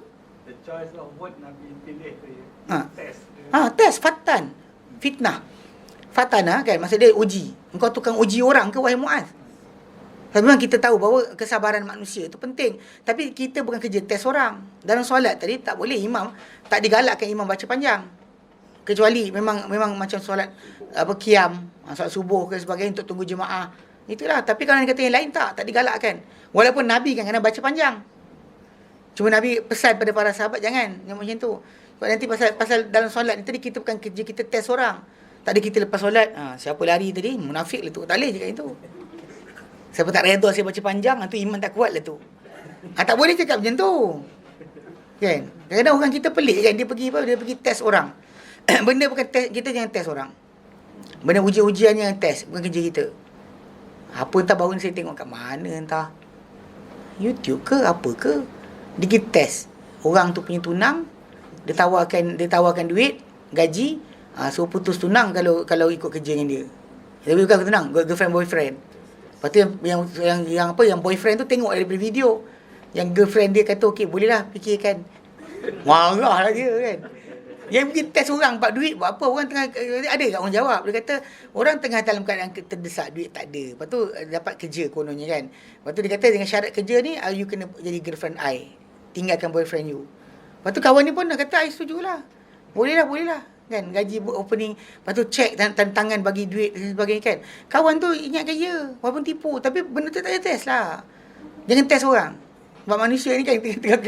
The choice of word Nabi pilih tu test. Test, fatan, fitnah. Fatana kan, maksud dia uji. Engkau tukang uji orang ke wahai Muaz? Memang kita tahu bahawa kesabaran manusia itu penting. Tapi kita bukan kerja test orang. Dalam solat tadi tak boleh imam, tak digalakkan imam baca panjang. Kecuali memang macam solat qiyam, solat subuh ke sebagainya untuk tunggu jemaah. Itulah. Tapi kalau kata yang lain tak digalakkan. Walaupun Nabi kan kena baca panjang. Cuma Nabi pesan pada para sahabat jangan yang macam tu. Sebab nanti pasal dalam solat ni tadi kita bukan kerja kita test orang. Tadi kita lepas solat, siapa lari tadi? Munafik lah tu. Tak boleh cakap itu. Siapa tak redha saya baca panjang, tu iman tak kuat lah tu. Tak boleh cakap macam tu. Kan? Kadang-kadang orang kita pelik kan, dia pergi test orang. Benda bukan test, kita jangan test orang. Benda ujian yang test, bukan kerja kita. Apa entah baru ni saya tengok kat mana entah. YouTube ke apa ke? Dia pergi test. Orang tu punya tunang, dia tawarkan duit, gaji, suruh putus tunang kalau ikut kerja dengan dia. Tapi bukan tunang, girlfriend boyfriend. Lepas tu yang boyfriend tu tengok daripada video. Yang girlfriend dia kata okey bolehlah fikirkan. Marahlah dia kan. Yang pergi test orang buat duit buat apa? Orang tengah ada kat orang jawab. Dia kata orang tengah dalam keadaan terdesak, duit tak ada. Lepas tu dapat kerja kononnya kan. Lepas tu dia kata dengan syarat kerja ni you kena jadi girlfriend I. Tinggalkan boyfriend you. Lepas tu kawan ni pun dah kata I setujulah. Bolehlah. Kan gaji opening, lepas tu check tangan bagi duit dan sebagainya kan. Kawan tu ingat gaya walaupun tipu, tapi benda tu tak ada test lah. Jangan test orang. Sebab manusia ni kan tengah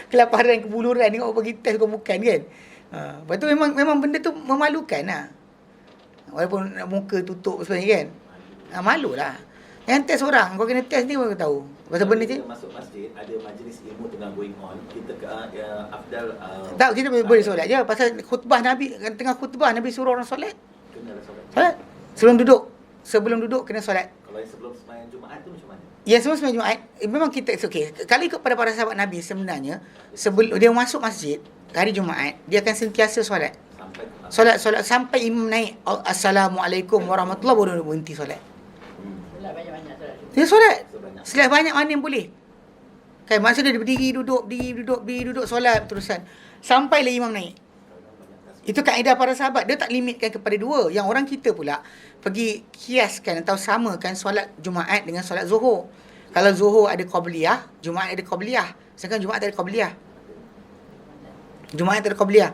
kelaparan, kebuluran, tengok bagi test kau bukan kan. Lepas tu memang benda tu memalukan lah. Walaupun muka tutup sebenarnya kan. Malu lah. Jangan test orang. Kau kena test ni kau tahu. Pasal benda ni masuk masjid ada majlis ilmu tengah going on, kita afdal tak, kita boleh solat je. Pasal khutbah Nabi, tengah khutbah Nabi suruh orang solat. kena solat. Solat. Sebelum duduk kena solat. Kalau yang sebelum sembahyang Jumaat tu macam mana? Ya, sebelum sembahyang Jumaat memang kita okey. Kalau ikut pada para sahabat Nabi sebenarnya sebelum dia masuk masjid hari Jumaat, dia akan sentiasa solat. Solat sampai imam naik assalamualaikum warahmatullahi wabarakatuh, berhenti solat. Solat banyak-banyak solat. Dia solat sebanyak mana yang boleh. Kan maksud dia berdiri duduk solat terusan sampailah imam naik. Itu kaedah para sahabat. Dia tak limitkan kepada dua. Yang orang kita pula pergi kiaskan atau samakan solat Jumaat dengan solat Zuhur. Kalau Zuhur ada qabliyah, Jumaat ada qabliyah. Sedangkan Jumaat tak ada qabliyah. Jumaat tak ada qabliyah.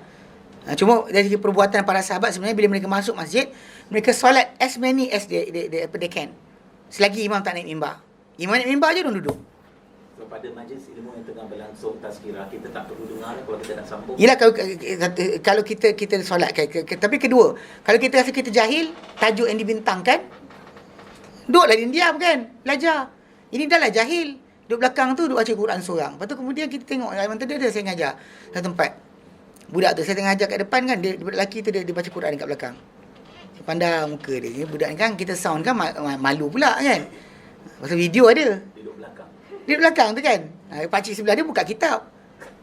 Cuma dari perbuatan para sahabat sebenarnya bila mereka masuk masjid, mereka solat as many as they can. Selagi imam tak naik mimbar. Imam naik mimbar je orang duduk. So pada majlis ilmu yang tengah berlangsung tazkirah, kita tak perlu dengar kalau kita nak sambung. Yelah kalau kita solat tapi kedua, kalau kita rasa kita jahil, tajuk yang dibintangkan, duduklah diam kan, belajar. Ini dah lah jahil. Duduk belakang tu duduk baca Quran seorang. Lepas tu kemudian kita tengok memang tadi ada saya ngajar satu tempat. Budak tu saya tengah ajar kat depan kan, budak lelaki tu dia baca Quran kat belakang. Saya pandang muka dia. Budak ni kan kita sound kan malu pula kan. Pasal video ada. Dia belakang tu kan. Pakcik sebelah dia buka kitab.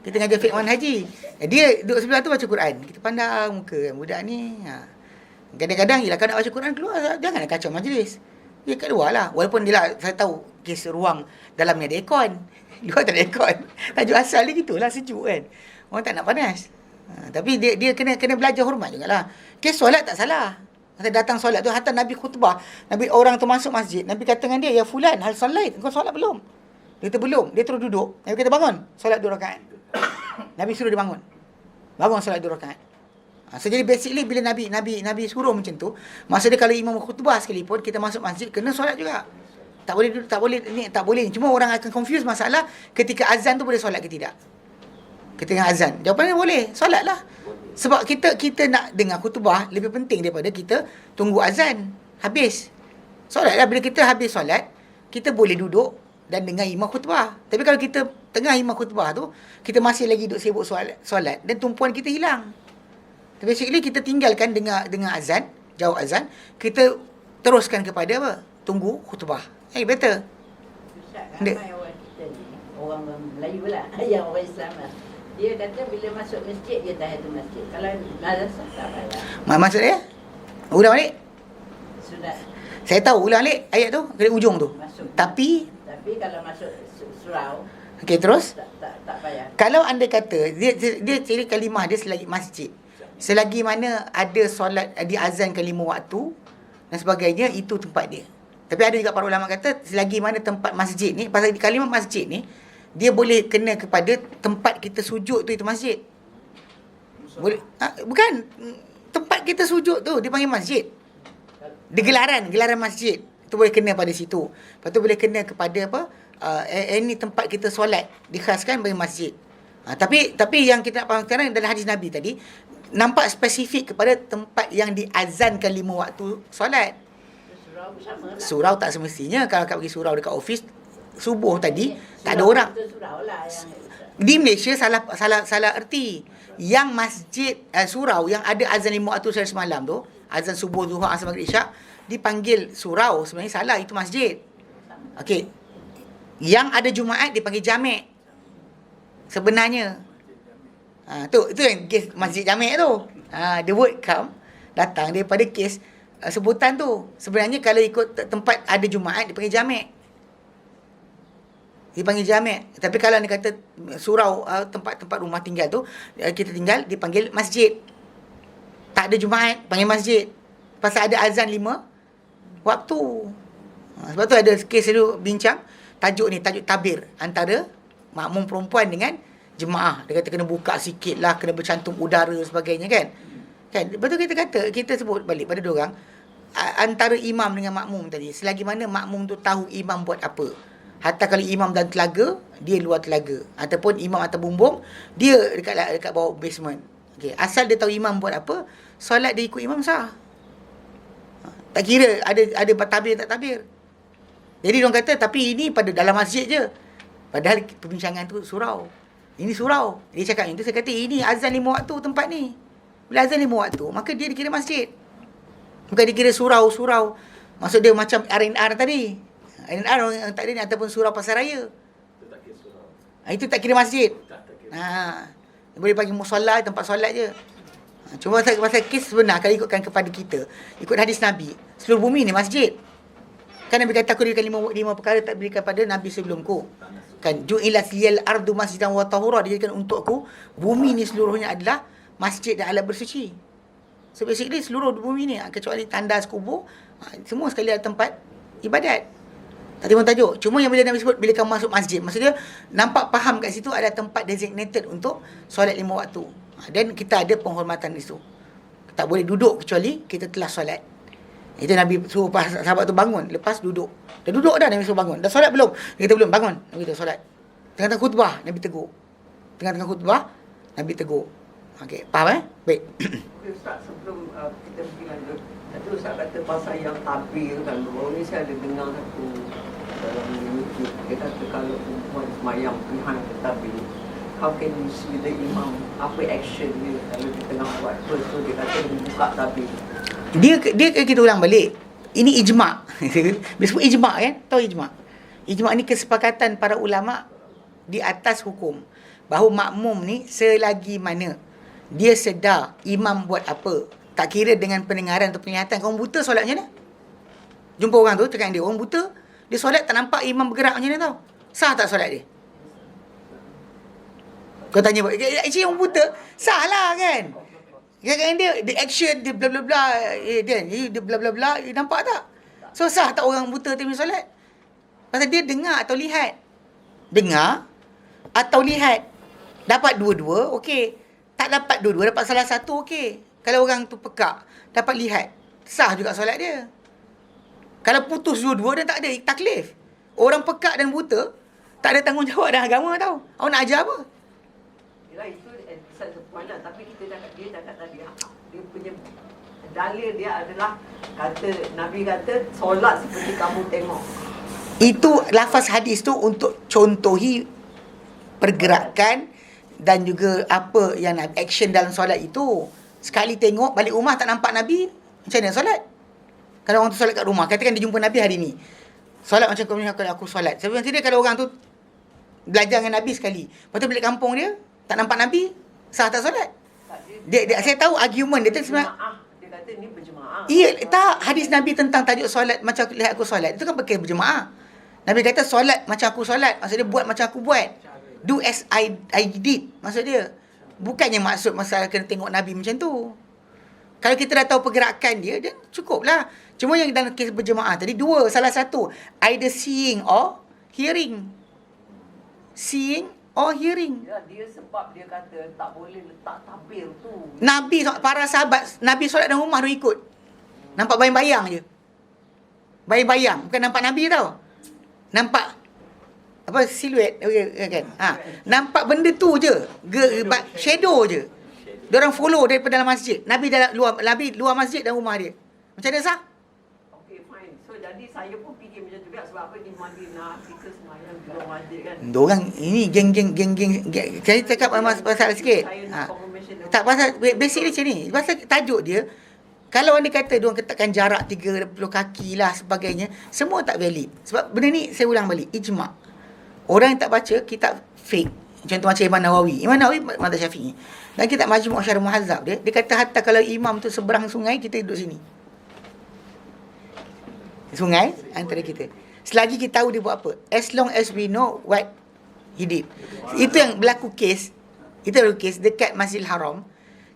Kita ngajar Fiqh Haji. Dia duduk sebelah tu baca Quran. Kita pandang muka kan budak ni. Kadang-kadang ialah kalau nak baca Quran keluar, janganlah kacau majlis. Dia kat luar lah. Walaupun dia lah, saya tahu kes ruang dalam ni ada aircon. Luar tak ada aircon. Tajuk asal dia gitulah, sejuk kan. Orang tak nak panas. Tapi dia kena belajar hormat jugalah. Kes solat tak salah. Masa datang solat tu, hatta Nabi khutbah, Nabi orang tu masuk masjid, Nabi kata dengan dia, ya fulan, hal solat, kau solat belum? Dia kata belum. Dia terus duduk. Nabi kata bangun, solat 2 rakaat. Nabi suruh dia bangun. Bangun solat 2 rakaat. So jadi basically bila Nabi suruh macam tu, maksudnya kalau imam khutbah sekalipun kita masuk masjid kena solat juga. Tak boleh duduk, tak boleh. Cuma orang akan confuse masalah ketika azan tu boleh solat ke tidak. Ketika azan, jawapannya boleh, solatlah. Sebab kita nak dengar khutbah lebih penting daripada kita tunggu azan habis. Solatlah, bila kita habis solat, kita boleh duduk dan dengar imam khutbah. Tapi kalau kita tengah imam khutbah tu, kita masih lagi duduk sibuk solat dan tumpuan kita hilang. Basically kita tinggalkan dengar azan, jawab azan, kita teruskan kepada apa? Tunggu khutbah. Better. Ustaz, ramai orang kita ni, orang Melayu lah, yang orang Islam lah. Dia kata bila masuk masjid, dia tahiyatul masjid. Kalau madrasah tak payah. Maksud dia? Ulang balik. Sudah. Saya tahu, ulang balik ayat tu, dari ujung tu. Masuk. Tapi Kalau masuk surau, okey, terus? Tak payah. Kalau anda kata, dia ciri kalimah dia selagi masjid. Selagi mana ada solat, di azankan 5 waktu dan sebagainya, itu tempat dia. Tapi ada juga para ulama kata, selagi mana tempat masjid ni, pasal di kalimah masjid ni, dia boleh kena kepada tempat kita sujud tu, itu masjid. Boleh, bukan, tempat kita sujud tu, dia panggil masjid. Dia gelaran masjid. Itu boleh kena pada situ. Lepas tu boleh kena kepada apa? Ini tempat kita solat, dikhaskan bagi masjid. Tapi yang kita nak faham sekarang dalam hadis Nabi tadi, nampak spesifik kepada tempat yang diazankan 5 waktu solat. Surau sama lah. Surau tak semestinya. Kalau kat pergi surau dekat office subuh tadi, tak ada orang. Surau lah yang Di Malaysia salah erti. Yang masjid surau yang ada azan 5 waktu sehari semalam tu, azan subuh, zuhur, asar, maghrib, isyak, dipanggil surau, sebenarnya salah, itu masjid. Okey. Yang ada Jumaat dipanggil jamek. Sebenarnya. Itu yang kes masjid jamek tu. The word come datang daripada kes sebutan tu. Sebenarnya kalau ikut tempat ada Jumaat dipanggil jamek. Dipanggil jamek. Tapi kalau anda kata surau, tempat-tempat rumah tinggal tu, kita tinggal, dipanggil masjid. Tak ada Jumaat, panggil masjid. Pasal ada azan 5 waktu. Sebab tu ada kes dulu bincang, tajuk tabir antara makmum perempuan dengan jemaah. Dia kata kena buka sikit lah, kena bercantum udara sebagainya kan. Lepas tu kita sebut balik pada diorang, antara imam dengan makmum tadi, selagi mana makmum tu tahu imam buat apa. Hatta kalau imam dalam telaga, dia luar telaga. Ataupun imam atas bumbung, dia dekat bawah basement. Okay. Asal dia tahu imam buat apa, solat dia ikut imam sah. Tak kira ada tabir tak tabir. Jadi diorang kata, tapi ini pada dalam masjid je. Padahal perbincangan tu surau. Ini surau. Dia cakap itu, saya kata ini azan 5 waktu tempat ni. Bila azan 5 waktu, maka dia dikira masjid. Bukan dikira surau. Maksud dia macam R&R tadi. R&R yang tak ada ni, ataupun surau pasaraya. Itu tak kira surau. Itu tak kira masjid. Tak kira. Boleh panggil musola, tempat solat je. Cuma pasal kes sebenar, kalau ikutkan kepada kita, ikut hadis Nabi, seluruh bumi ni masjid. Kan Nabi kata, aku diberikan 5 perkara tak diberikan pada Nabi sebelumku. Kan, ju'ilat liyal ardu masjidan wa tahura, dijadikan untukku bumi ni seluruhnya adalah masjid dan alat bersuci. So basically seluruh bumi ni, kecuali tandas kubur, semua sekali ada tempat ibadat. Tak timbul tajuk. Cuma yang bila Nabi sebut, bila kamu masuk masjid, maksudnya nampak faham kat situ ada tempat designated untuk solat 5 waktu. Dan kita ada penghormatan di situ. Tak boleh duduk kecuali kita telah solat. Itu Nabi suruh sahabat tu bangun, lepas duduk. Dah duduk dah, Nabi suruh bangun. Dah solat belum? Dia kata belum, bangun. Nabi kata solat. Tengah-tengah khutbah, Nabi tegur. Tengah-tengah khutbah, Nabi tegur. Okey, faham Baik. Ustaz, sebelum kita pergi lanjut, tadi Ustaz kata pasal yang tabir kan. Baru ni saya ada dengar satu dalam YouTube. Dia kata kalau perempuan semayang behind the tabir, how can you see the imam, apa action dia kalau dia tengah buat first tu, dia kata dia buka tabir. Dia kita ulang balik. Ini ijma'. Bila sebut ijma' kan? Tahu ijma'? Ijma' ni kesepakatan para ulama' di atas hukum. Bahawa makmum ni selagi mana dia sedar imam buat apa, Tak kira dengan pendengaran atau penglihatan. Orang buta solat macam mana? Jumpa orang tu, cakap dengan dia, orang buta, dia solat tak nampak imam bergerak macam mana tau. Sah tak solat dia? Kau tanya, actually orang buta, sah lah kan? Kan dia, the action, dia bla bla bla, dia bla bla bla, nampak tak? So sah tak orang buta tu solat? Pasal dia dengar atau lihat. Dengar atau lihat. Dapat dua-dua, okey. Tak dapat dua-dua, dapat salah satu, okey. Kalau orang tu pekak, dapat lihat, sah juga solat dia. Kalau putus dua-dua, dia tak ada taklif. Orang pekak dan buta, tak ada tanggungjawab dalam agama tau. Awak nak ajar apa? Yelah, itu satu point lah. Tapi dia cakap tadi, dia punya dalil dia adalah, Nabi kata, solat seperti kamu tengok. Itu lafaz hadis tu untuk contohi pergerakan dan juga apa yang action dalam solat itu. Sekali tengok, balik rumah tak nampak Nabi, macam mana solat? Kalau orang tu solat kat rumah, katakan dia jumpa Nabi hari ni, solat macam aku solat. Sebab nanti dia, kalau orang tu belajar dengan Nabi sekali, lepas tu balik kampung dia, tak nampak Nabi, sah tak solat? Saya tahu argument dia tu sebenarnya. Dia kata ni berjemaah. Iya, tak. Hadis Nabi tentang tajuk solat macam lihat aku solat, itu kan pakai berjemaah. Nabi kata solat macam aku solat, maksud dia buat macam aku buat. Do as I did, maksud dia. Bukannya maksud masalah kena tengok Nabi macam tu. Kalau kita dah tahu pergerakan dia cukup lah. Cuma yang dalam kes berjemaah tadi, dua. Salah satu, either seeing or hearing. Seeing or hearing. Ya, dia sebab dia kata tak boleh letak tabir tu. Nabi, para sahabat, Nabi solat dalam rumah dia ikut. Nampak bayang-bayang je. Bayang-bayang. Bukan nampak Nabi tau. Nampak apa, siluet, kan? Nampak benda tu je. Shadow je. Diorang follow daripada dalam masjid. Nabi luar masjid dan rumah dia. Macam mana sah? Okay, fine. So jadi saya pun fikir macam tu juga. Sebab apa di Madinah kita semayang di luar masjid kan. Diorang ini geng. Saya cakap pasal sikit. Saya nak confirmation. Tak, pasal basic dia macam ni. Pasal tajuk dia, kalau anda kata diorang ketatkan jarak 30 kaki lah sebagainya, semua tak valid. Sebab benda ni saya ulang balik, ijma'. Orang yang tak baca kitab fake, contoh macam Imam Nawawi mazhab Syafi'i, dan kitab Majmu' Syarh Muhazzab dia kata hatta kalau imam tu seberang sungai, kita duduk sini. Sungai antara kita. Selagi kita tahu dia buat apa. As long as we know what he did. Itu yang berlaku kes. Itu berlaku kes dekat Masjidil Haram.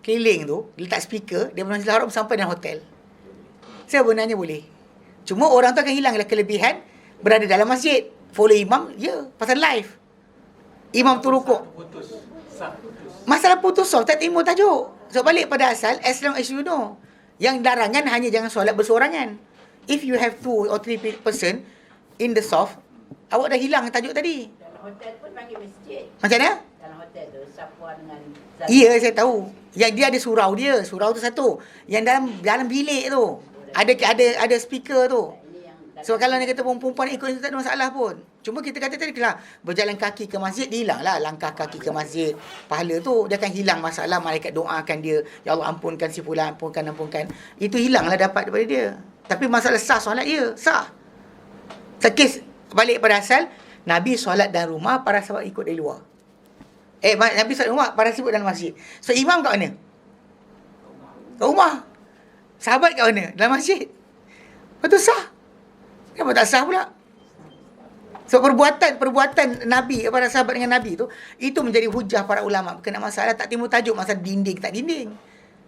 Keliling tu, letak speaker, dia Masjidil Haram sampai dalam hotel. Sebenarnya boleh. Cuma orang tu akan hilang kelebihan berada dalam masjid. Follow imam, pasal live. Imam tu rukuk. Masalah putus soft, tak timbul tajuk. So balik pada asal, as long as you know. Yang larangan hanya jangan solat bersorangan. If you have 2 or 3 person in the soft, awak dah hilang tajuk tadi. Dalam hotel pun panggil masjid. Macam mana? Dalam hotel tu, Sapuan dengan... Ya, saya tahu. Yang dia ada surau dia. Surau tu satu. Yang dalam bilik tu, ada speaker tu. So kalau dia kata perempuan ikut itu tak ada masalah pun. Cuma kita kata tadi lah, berjalan kaki ke masjid, dia hilang lah langkah kaki ke masjid. Pahala tu dia akan hilang masalah, malaikat doakan dia, ya Allah ampunkan si fulan, ampunkan. Itu hilanglah dapat daripada dia. Tapi masalah sah solat dia, sah. Sekis balik pada asal, Nabi solat dalam rumah, para sahabat ikut dari luar. Nabi solat rumah, para sahabat dalam masjid. So imam kat mana? Kat rumah. Sahabat kat mana? Dalam masjid. Betul sah. Kenapa tak sah pula? So perbuatan Nabi, para sahabat dengan Nabi tu, itu menjadi hujah para ulama. Bukan masalah tak timbul tajuk masalah dinding tak dinding.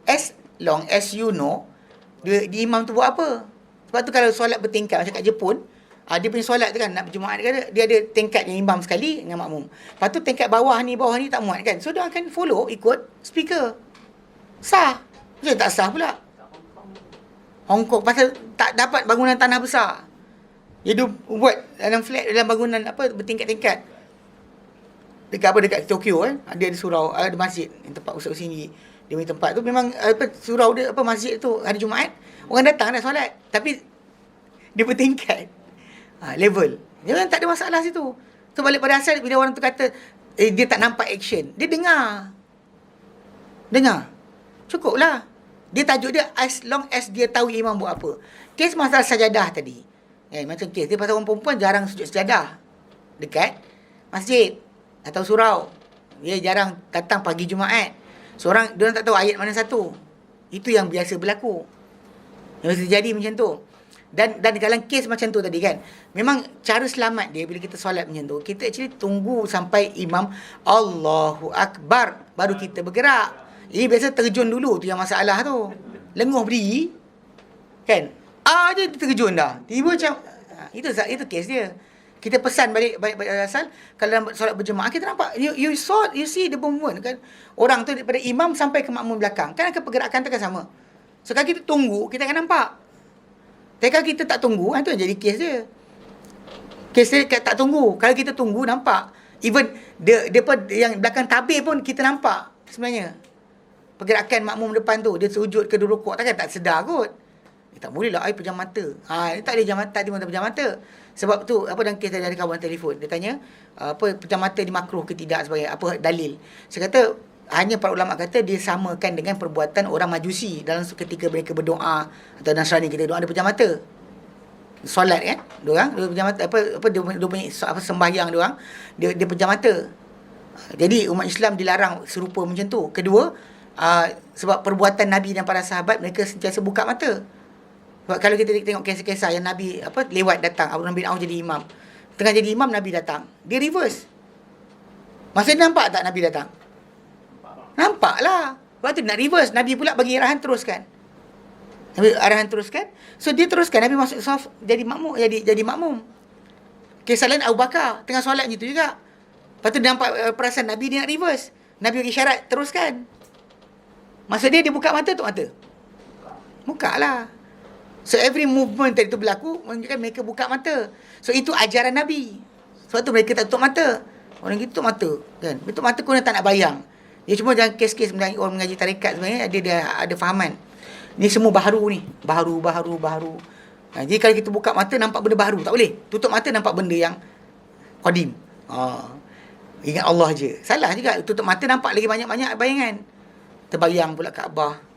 As long as you know dia imam tu buat apa. Sebab tu kalau solat bertingkat macam kat Jepun, dia punya solat tu kan, nak berjemaah dia ada tingkat yang imam sekali dengan makmum. Lepas tu tingkat bawah ni tak muat kan. So dia akan follow ikut speaker. Sah. Macam tak sah pula. Hong Kong pasal tak dapat bangunan tanah besar. Dia buat dalam flat, dalam bangunan bertingkat-tingkat. Dekat Tokyo ada surau, ada masjid yang tempat usaha sini. Dia punya tempat tu memang surau dia masjid tu hari Jumaat orang datang nak solat, tapi dia bertingkat. Level. Dia tak ada masalah situ. So balik pada asal bila orang tu kata dia tak nampak action, dia dengar. Cukuplah. Dia tajuk dia as long as dia tahu imam buat apa. Kes masalah sajadah tadi. Macam kes dia pasal orang perempuan jarang sujud sejadah dekat masjid atau surau. Dia jarang datang pagi Jumaat. Seorang dia tak tahu ayat mana satu. Itu yang biasa berlaku. Yang biasa terjadi macam tu. Dan dalam kes macam tu tadi kan, memang cara selamat dia bila kita solat macam tu, kita actually tunggu sampai imam Allahu Akbar baru kita bergerak. Ini biasa terjun dulu tu yang masalah tu. Lenguh berdiri kan, dia terjun dah. Tiba macam itu kes dia. Kita pesan balik asal kalau dalam solat berjemaah kita nampak you see the movement kan. Orang tu daripada imam sampai ke makmum belakang kan, pergerakan tu kan sama. So kalau kita tunggu, kita akan nampak. Tapi kalau kita tak tunggu, itu yang jadi kes dia. Kes dia tak tunggu. Kalau kita tunggu, nampak. Even dia yang belakang tabir pun kita nampak sebenarnya. Pergerakan makmum depan tu, dia sujud ke dua rukuk, takkan tak sedar kot. Tak boleh lah, pejam mata. Tak ada pejam mata. Sebab tu, dalam kes tadi ada kawan telefon. Dia tanya, pejam mata dimakruh ke tidak sebagai apa dalil. Saya kata, hanya para ulama kata dia samakan dengan perbuatan orang Majusi dalam ketika mereka berdoa atau Nasrani kita doa ada pejam mata. Solat kan? Dia pejam mata dia punya sembahyang dia pejam mata. Jadi umat Islam dilarang serupa macam tu. Kedua, sebab perbuatan Nabi dan para sahabat mereka sentiasa buka mata. Sebab kalau kita tengok kisah-kisah yang Nabi lewat datang, Abu Nabi Auf jadi imam. Tengah jadi imam Nabi datang. Dia reverse. Maksudnya nampak tak Nabi datang? Nampaklah. Sebab tu nak reverse. Nabi pula bagi arahan teruskan. So dia teruskan. Nabi masuk saf jadi makmum. Jadi makmum. Kisah lain Abu Bakar tengah solat gitu juga. Lepas tu dia nampak perasaan Nabi, dia nak reverse. Nabi bagi syarat teruskan. Maksud dia buka mata, tutup mata. Buka lah. So every movement tadi tu berlaku menunjukkan mereka buka mata. So itu ajaran Nabi. Sebab tu mereka tak tutup mata. Orang gitu tutup mata kan. Tutup mata kau tak nak bayang. Dia cuma dalam kes-kes orang mengaji tarekat sebenarnya dia ada fahaman. Ni semua baharu ni. Baharu. Jadi kalau kita buka mata nampak benda baharu, tak boleh. Tutup mata nampak benda yang qadim. Ingat Allah je. Salah juga. Tutup mata nampak lagi banyak-banyak bayangan. Terbayang pula Kaabah.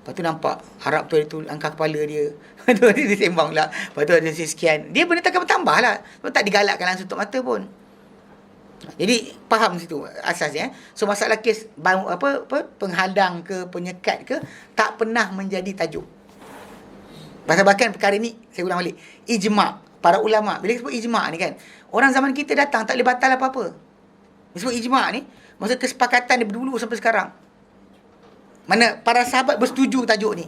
Lepas tu nampak Arab tu itu angkat kepala dia. Lepas tu dia sembang lah. Lepas tu ada sekian. Dia benda takkan bertambah lah. Sebab tak digalakkan langsung tutup mata pun. Jadi faham situ asasnya. So masalah kes penghadang ke penyekat ke tak pernah menjadi tajuk. Bahkan perkara ni saya ulang balik. Ijma' para ulama. Bila sebut ijma' ni kan, orang zaman kita datang tak boleh batal apa-apa. Sebut ijma' ni maksud kesepakatan dari dulu sampai sekarang. Mana para sahabat bersetuju tajuk ni.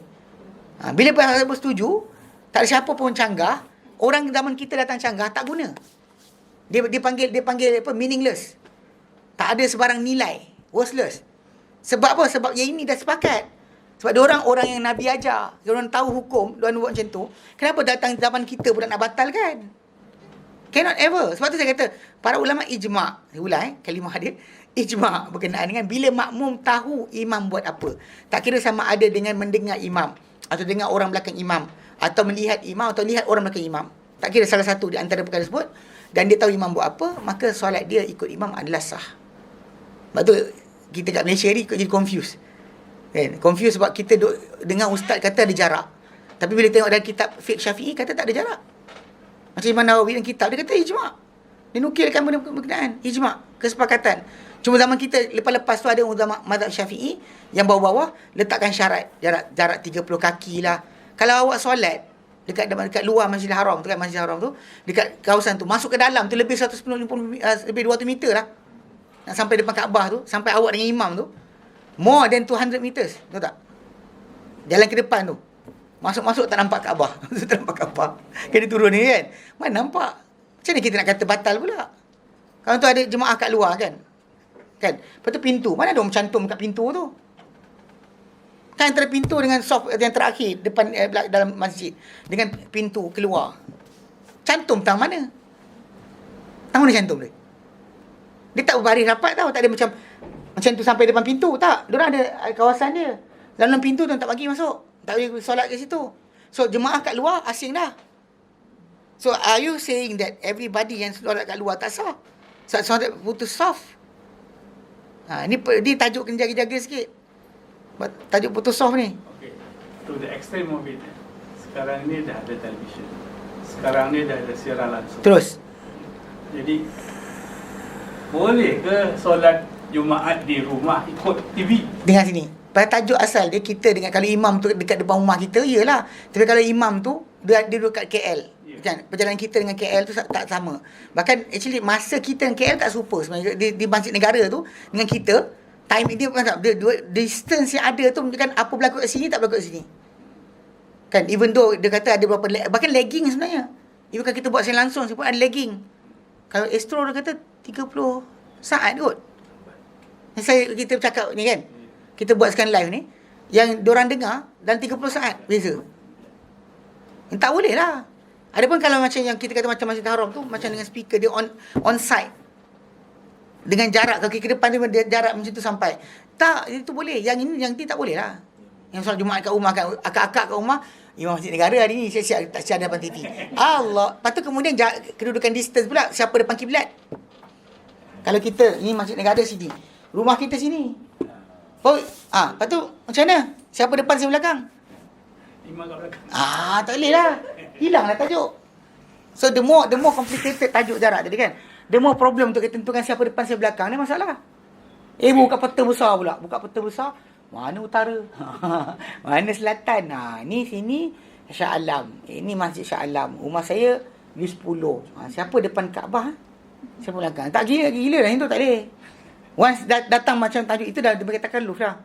Bila para sahabat bersetuju, tak ada siapa pun canggah. Orang zaman kita datang canggah tak guna. Dia panggil meaningless. Tak ada sebarang nilai, worthless. Sebab apa? Sebab yang ini dah sepakat. Sebab diorang orang yang Nabi ajar, diorang tahu hukum, diorang buat macam tu. Kenapa datang zaman kita pula nak batalkan? Cannot ever. Sebab tu saya kata para ulama ijma'. Saya ulang kalimah dia. Ijma' berkenaan dengan bila makmum tahu imam buat apa. Tak kira sama ada dengan mendengar imam atau dengar orang belakang imam atau melihat imam atau lihat orang belakang imam. Tak kira salah satu di antara perkara tersebut. Dan dia tahu imam buat apa, maka solat dia ikut imam adalah sah. Sebab tu kita kat Malaysia ni jadi confused. Kan? Confused sebab kita dengar ustaz kata ada jarak. Tapi bila tengok dalam kitab fiqh Syafi'i kata tak ada jarak. Macam Imam Nawawi dalam kitab dia kata ijma'. Dia nukilkan benda berkenaan ijma', kesepakatan. Cuma zaman kita lepas-lepas tu ada ulama mazhab Syafi'i yang bawah-bawah letakkan syarat jarak 30 kaki lah. Kalau awak solat dekat luar Masjidil Haram tu kan, Masjidil Haram tu dekat kawasan tu masuk ke dalam tu lebih 150 lebih 200 meter lah nak sampai depan Kaabah tu, sampai awak dengan imam tu more than 200 meters, tahu tak? Jalan ke depan tu masuk-masuk tak nampak Kaabah. Tak nampak Kaabah kena turun ni kan, mana nampak. Macam mana kita nak kata batal pula kalau tu ada jemaah kat luar kan. Lepas tu pintu, mana ada orang cantum kat pintu tu? Kan antara pintu dengan soft yang terakhir depan dalam masjid dengan pintu keluar. Cantum tang mana? Tang mana cantum dia? Dia tak berbaris rapat tau, tak ada macam tu sampai depan pintu, tak. Diorang ada kawasan dia. Dalam pintu tu tak bagi masuk. Tak boleh solat kat situ. So jemaah kat luar asing dah. So are you saying that everybody yang solat kat luar tak sah? Solat putus soft. Ni tajuk kena jaga-jaga sikit. Tajuk putus soft ni. Okay. To the extreme of it. Sekarang ni dah ada television. Sekarang ni dah ada siaran langsung. Terus. Jadi boleh ke solat Jumaat di rumah ikut TV? Dengar sini. tajuk asal dia kita dengan, kalau imam tu dekat depan rumah kita, iyalah. Tapi kalau imam tu dia duduk kat KL, kan, perjalanan kita dengan KL tu tak sama. Bahkan actually masa kita dengan KL tak serupa sebenarnya. Di Masjid Negara tu dengan kita, time dia distance yang ada tu menunjukkan apa berlaku kat sini tak berlaku kat sini. Kan, even though dia kata ada berapa, bahkan lagging sebenarnya. Even kalau kita buat siaran langsung pun ada lagging. Kalau Astro dia kata 30 saat kot. Kita bercakap ni kan, kita buat sekarang live ni, yang diorang dengar dalam 30 saat beza. Tak boleh lah. Ada pun kalau macam yang kita kata macam Masjid Haram tu, macam dengan speaker dia on site, dengan jarak kaki ke depan dia jarak macam tu sampai. Tak, itu boleh. Yang ini tak boleh lah. Yang solat Jumaat kat rumah, kan, akak-akak kat rumah, Imam Masjid Negara hari ni siap-siap tak siap depan TV. Allah. Lepas tu kemudian kedudukan distance pula, siapa depan kiblat. Kalau kita ni Masjid Negara sini, rumah kita sini. Oh, lepas tu macam mana? Siapa depan, siapa belakang? Imam kat belakang. Tak boleh lah. Hilanglah tajuk. So the more complicated tajuk jarak tadi kan, the more problem untuk kita tentukan siapa depan, siapa belakang ni masalah. Buka peta besar pula. Buka peta besar, mana utara? Mana selatan? Ni sini Shah Alam. Ini Masjid Shah Alam. Rumah saya view 10. Siapa depan Kaabah? Siapa belakang? Tak gila dah itu, tak boleh. Once datang macam tajuk itu dah bagi takaluf dah.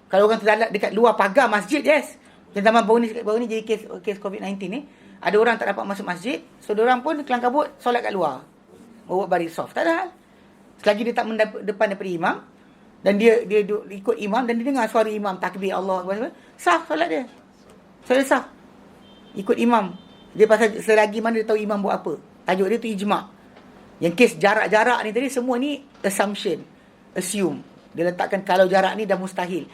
Kalau orang tu dekat luar pagar masjid, yes. Dan zaman baru ni jadi kes COVID-19 ni, ada orang tak dapat masuk masjid, so diorang pun kelang kabut solat kat luar. Buat baris soft. Tak ada hal. Selagi dia tak depan daripada imam, dan dia ikut imam, dan dia dengar suara imam takbir Allah Akbar, sah solat dia. Solat sah. Ikut imam. Dia pasal selagi mana dia tahu imam buat apa. Tajuk dia tu ijma'. Yang kes jarak-jarak ni tadi, semua ni assumption. Assume. Dia letakkan kalau jarak ni dah mustahil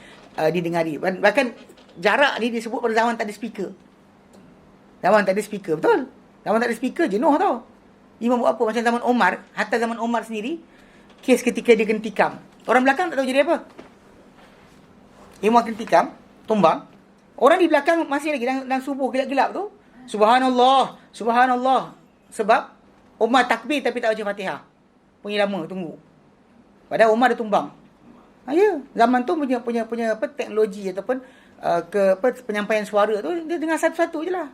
didengari. Bahkan jarak ni disebut pada zaman tak ada speaker. Zaman tak ada speaker, betul? Zaman tak ada speaker, jenuh tau. Imam buat apa? Macam zaman Omar, hatta zaman Omar sendiri, kes ketika dia kena tikam. Orang belakang tak tahu jadi apa. Imam kena tikam, tumbang. Orang di belakang masih lagi dalam subuh gelap-gelap tu. Subhanallah, subhanallah. Sebab Omar takbir tapi tak baca Fatihah. Punya lama tunggu. Padahal Omar dia tumbang. Ya, zaman tu punya apa teknologi ataupun penyampaian suara tu dia dengar satu-satu je lah.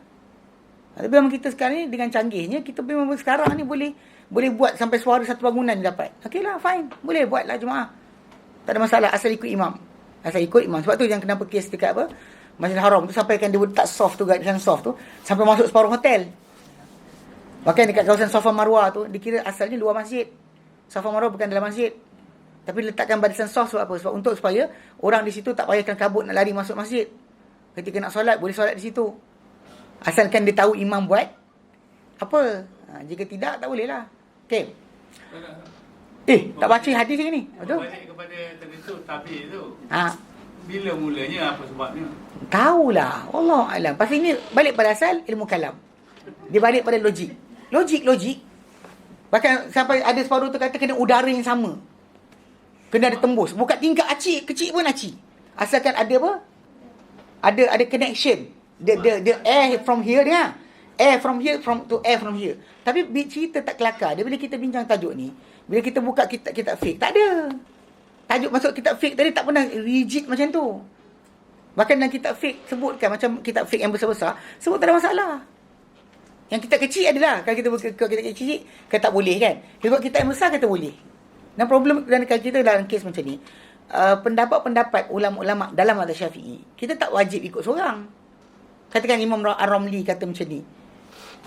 Tapi memang kita sekarang ni dengan canggihnya, kita memang sekarang ni boleh buat sampai suara satu bangunan dapat. Okeylah, fine. Boleh buatlah jemaah. Tak ada masalah asal ikut imam. Asal ikut imam. Sebab tu yang kenapa kes dekat Masjid Haram tu sampaikan dia letak soft tu, gadisan soft tu sampai masuk separuh hotel. Bahkan dekat kawasan Safa Marwah tu dikira asalnya luar masjid. Safa Marwah bukan dalam masjid. Tapi letakkan barisan soft sebab apa? Sebab supaya orang di situ tak payahkan kabut nak lari masuk masjid. Ketika nak solat, boleh solat di situ. Asalkan dia tahu imam buat apa. Jika tidak, tak boleh lah. Okay. Tak baca hadis ni. Betul? Balik kepada tadi tu, tabir tu. Bila mulanya, apa sebabnya? Tahulah. Wallahualam. Pasal ini balik pada asal ilmu kalam. Dia balik pada logik. Logik. Bahkan sampai ada separuh tu kata kena udara yang sama. Kena ada tembus. Bukan tingkat acik, kecil pun acik. Asalkan ada apa? Ada connection. The air from here dia. Air from here to air from here. Tapi cerita tak kelakar. Dia bila kita bincang tajuk ni, bila kita buka kitab fiqh, tak ada. Tajuk masuk kitab fiqh tadi tak pernah rigid macam tu. Bahkan dalam kitab fiqh sebutkan macam kitab fiqh yang besar-besar, sebut tak ada masalah. Yang kitab kecil adalah, kalau kita buka kitab kecil, kata tak boleh kan. Kalau kitab yang besar kata boleh. Dan problem dan kalau kita dalam kes macam ni, pendapat-pendapat ulama-ulama dalam mazhab Syafi'i, kita tak wajib ikut seorang. Katakan Imam Ar-Ramli kata macam ni,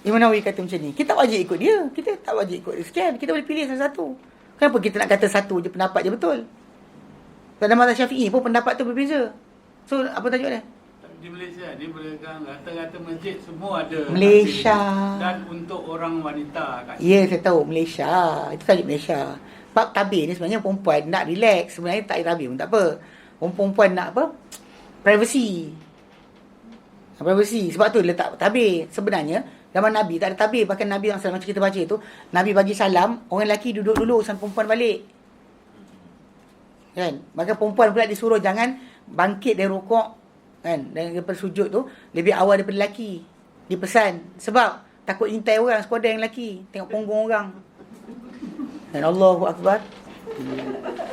Imam Nawawi kata macam ni, kita wajib ikut dia. Kita tak wajib ikut sekian. Kita boleh pilih salah satu. Kenapa kita nak kata satu je pendapat je betul? Dalam mazhab Syafi'i pun pendapat tu berbeza. So apa tajuk dia? Di Malaysia ni boleh kan rata-rata masjid semua ada Malaysia. Dan untuk orang wanita kat sini. Ya, saya tahu Malaysia. Itu tajuk Malaysia. Bab tabir ni sebenarnya perempuan nak relax. Sebenarnya tak tabir pun tak apa. Perempuan nak apa? Privacy. Sebab tu letak tabir. Sebenarnya zaman Nabi tak ada tabir. Bahkan Nabi yang macam kita baca tu, Nabi bagi salam, orang lelaki duduk dulu sampai perempuan balik. Kan? Maka perempuan pula disuruh jangan bangkit dari rukuk, kan? Dan daripada sujud tu lebih awal daripada lelaki. Dipesan. Sebab takut intai orang, sekuadar yang lelaki. Tengok punggung orang. Dan Allahu Akbar.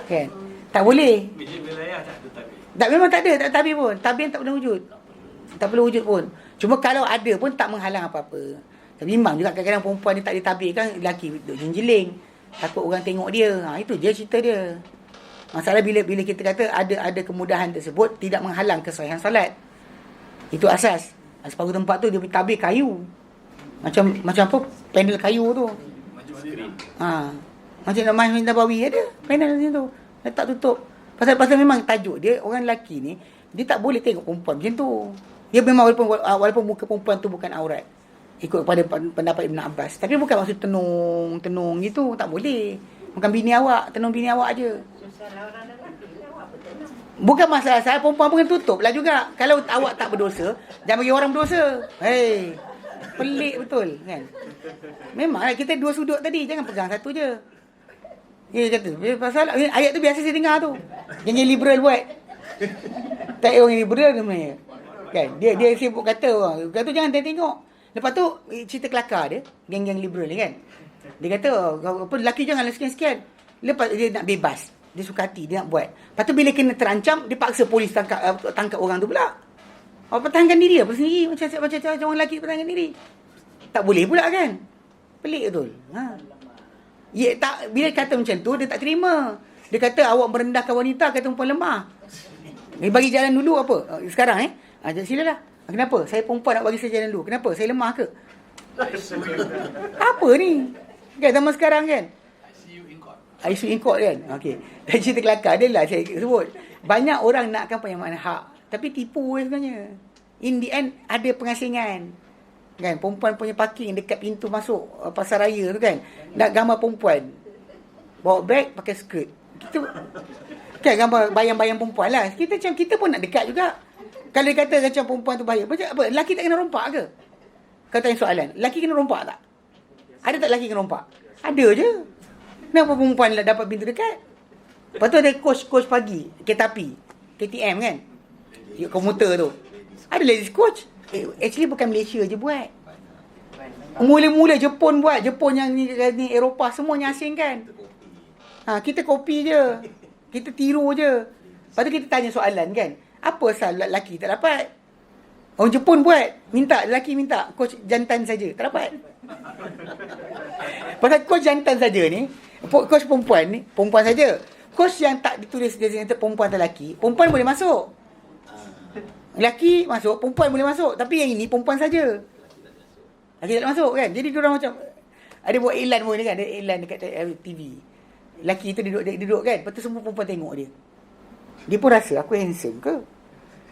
Kan? Tak boleh. Masjid wilayah tak ada tabir. Tak, memang tak ada, tak tabir pun. Tabir tak pernah wujud. Tak perlu wujud pun. Cuma kalau ada pun tak menghalang apa-apa. Tapi memang juga kadang-kadang perempuan ni tak ditabir kan, lelaki duduk jenjeling. Takut orang tengok dia. Itu je cerita dia. Masalah bila kita kata ada kemudahan tersebut tidak menghalang kesahihan solat. Itu asas. Separuh tempat tu dia tabir kayu. Macam apa? Panel kayu tu. Macam nak main Nabawi ada panel macam tu. Letak tutup. Pasal memang tajuk dia orang lelaki ni dia tak boleh tengok perempuan macam tu. Dia memang walaupun muka perempuan tu bukan aurat. Ikut kepada pendapat Ibn Abbas. Tapi bukan maksud tenung gitu, tak boleh. Bukan bini awak, tenung bini awak je. Bukan masalah saya, perempuan pun tutup lah juga. Kalau awak tak berdosa, jangan bagi orang berdosa. Hei, pelik betul kan. Memanglah kita dua sudut tadi, jangan pegang satu je. Dia kata, pasal ayat tu biasa saya dengar tu. Yang liberal buat. Tak orang liberal sebenarnya. Kan? Dia sibuk kata orang. Kata jangan tengok. Lepas tu cerita kelakar dia, geng-geng liberal ni kan. Dia kata, apa lelaki janganlah sekian-sekian. Lepas dia nak bebas. Dia suka hati, dia nak buat. Lepas tu bila kena terancam, dia paksa polis tangkap orang tu pula. Pertahankan diri apa sendiri. Macam orang lelaki pertahankan diri. Tak boleh pula kan. Pelik betul. Bila kata macam tu, dia tak terima. Dia kata awak merendahkan wanita, kata perempuan lemah. Bagi jalan dulu apa? Sekarang silalah. Kenapa? Saya perempuan nak bagi saya jalan dulu. Kenapa? Saya lemah ke? Apa ni? Kan zaman sekarang kan? ICU in court kan? Okey. Dan cerita kelakar dia lah saya sebut. Banyak orang nakkan penyamaan hak. Tapi tipu sebenarnya. In the end, ada pengasingan. Kan? Perempuan punya parking dekat pintu masuk pasar raya tu kan. Nak gambar perempuan. Bawa beg pakai skirt. Kita kan gambar bayang-bayang perempuan lah. Kita pun nak dekat juga. Kalau dia kata macam perempuan tu bahaya. Macam apa? Lelaki tak kena rompak ke? Kau tanya soalan. Lelaki kena rompak tak? Ada tak lelaki kena rompak? Ada je. Kenapa perempuan dapat pintu dekat? Lepas tu ada coach pagi. Kereta api. KTM kan? Komuter tu. Ada ladies coach. Actually bukan Malaysia je buat. Mula-mula Jepun buat. Jepun yang ni Eropah semuanya asing kan. Kita copy je. Kita tiru je. Lepas tu kita tanya soalan kan. Apa asal lelaki tak dapat? Orang Jepun buat. Lelaki minta. Coach jantan saja. Tak dapat. Pasal coach jantan saja ni. Coach perempuan ni. Perempuan saja. Coach yang tak ditulis dia kata perempuan atau lelaki. Perempuan boleh masuk. Lelaki masuk. Perempuan boleh masuk. Tapi yang ini perempuan saja. Lelaki tak masuk kan. Jadi diorang macam. Ada buat iklan pun kan. Ada iklan dekat TV. Lelaki tu duduk kan. Lepas tu semua perempuan tengok dia. Dia pun rasa aku handsome ke?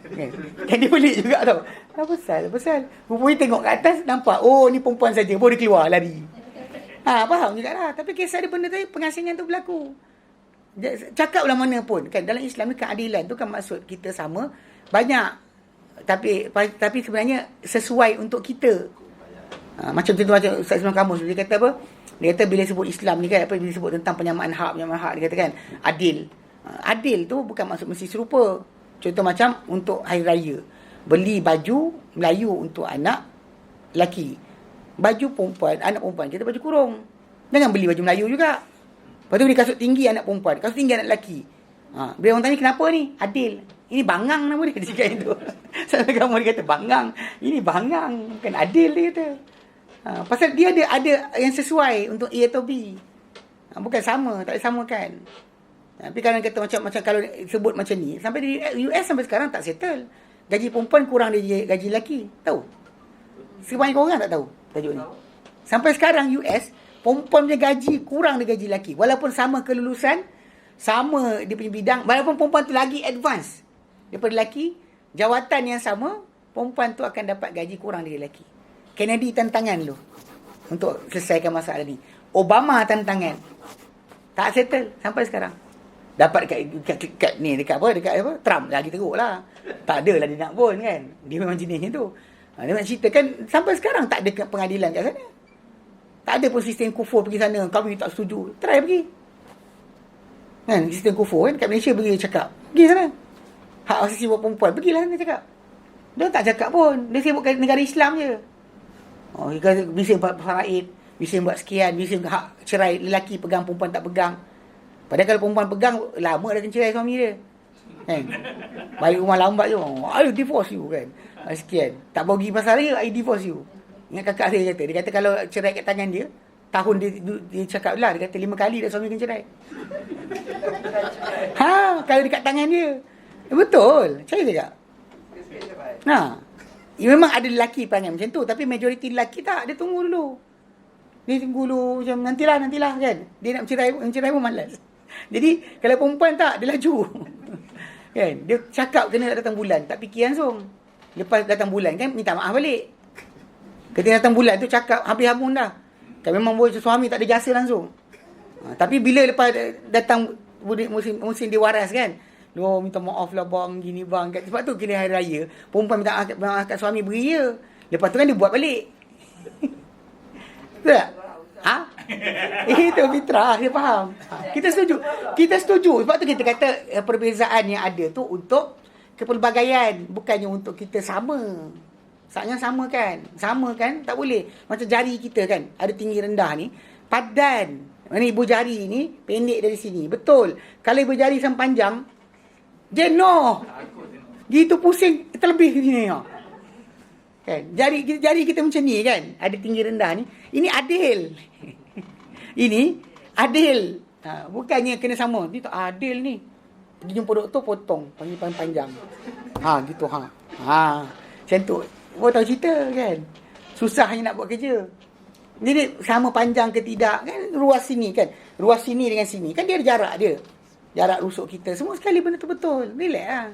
Kan dia pelik juga tau. Apa pasal? Rupanya tengok kat atas nampak. Oh ni perempuan saja. Baru dia keluar lari. Faham juga lah. Tapi kisah dia benda tadi pengasingan tu berlaku. Cakaplah mana pun. Kan dalam Islam ni keadilan tu kan maksud kita sama. Banyak. Tapi sebenarnya sesuai untuk kita. Macam tu macam Ustaz Ismail Kamus. Dia kata apa? Dia kata bila sebut Islam ni kan. Bila sebut tentang penyamaan hak. Dia kata kan. Adil. Adil tu bukan maksud mesti serupa. Contoh macam untuk hari raya. Beli baju Melayu untuk anak lelaki. Baju perempuan, anak perempuan kita baju kurung. Jangan beli baju Melayu juga. Lepas tu beli kasut tinggi anak perempuan, kasut tinggi anak lelaki. Bila orang tanya kenapa ni? Adil. Ini bangang nama dia cakap itu. Sampai kamu dia kata bangang. Ini bangang. Bukan adil dia kata. Pasal dia ada yang sesuai untuk A atau B. Bukan sama, tak disamakan. Tapi kadang kata macam kalau sebut macam ni, sampai di US sampai sekarang tak settle. Gaji perempuan kurang dari gaji lelaki. Tahu? Sebanyak orang tak tahu tajuk ni. Sampai sekarang US, perempuan punya gaji kurang dari gaji lelaki. Walaupun sama kelulusan, sama dia punya bidang, walaupun perempuan tu lagi advance daripada lelaki, jawatan yang sama, perempuan tu akan dapat gaji kurang dari lelaki. Kennedy tantangan dulu untuk selesaikan masalah ni. Obama tantangan. Tak settle sampai sekarang. Dapat dekat apa? Trump lagi teruk lah. Tak adalah dia nak pun kan. Dia memang jenisnya tu. Dia nak cerita kan sampai sekarang tak ada pengadilan kat sana. Tak ada pun sistem kufur pergi sana. Kami tak setuju. Try pergi. Kan sistem kufur kan kat Malaysia pergi cakap. Pergi sana. Hak asasi buat perempuan. Pergilah sana cakap. Dia tak cakap pun. Dia sibuk kat negara Islam je. Bising buat faraid. Bising buat sekian. Bising hak cerai lelaki pegang perempuan tak pegang. Padahal kalau perempuan pegang, lama dah kena cerai suami dia. Kan? Balik rumah lambat je, I divorce you kan. Sekian. Tak bagi pasal raya, I divorce you. Ingat kakak saya kata. Dia kata kalau cerai kat tangan dia, tahun dia cakap lah, dia kata 5 kali dah suami kena cerai. Kalau dekat tangan dia. Betul. Saya cakap. Memang ada lelaki perangai macam tu, tapi majoriti lelaki tak, dia tunggu dulu. Dia tunggu dulu macam nantilah kan. Dia nak mencerai pun malas. Jadi kalau perempuan tak, dia laju. Kan? Dia cakap kena datang bulan, tak fikir langsung. Lepas datang bulan kan minta maaf balik. Ketika datang bulan tu cakap habis-habis dah. Kan memang suami tak ada jasa langsung. Tapi bila lepas datang musim dia waras kan, minta maaf lah bang, gini bang. Sebab tu kira hari raya, perempuan minta maaf kat suami beria. Lepas tu kan dia buat balik. Betul tak? Itu fitrah, dia faham. Kita setuju. Sebab tu kita kata perbezaan yang ada tu untuk kepelbagaian, bukannya untuk kita sama. Saatnya sama kan? Sama kan? Tak boleh. Macam jari kita kan, ada tinggi rendah ni, padan. Ni ibu jari ni pendek dari sini. Betul. Kalau ibu jari sama panjang, jenuh. Gitu pusing terlebih sini. Kan? Jari kita macam ni kan, ada tinggi rendah ni. Ini adil. Ini adil. Bukannya kena sama. Ni tak adil ni. Pergi jumpa doktor, potong panjang. Gitu. Macam tu. Kau tahu cerita kan. Susahnya nak buat kerja. Jadi sama panjang ke tidak kan, ruas sini kan. Ruas sini dengan sini kan dia ada jarak dia. Jarak rusuk kita. Semua sekali benda tu betul. Relax lah.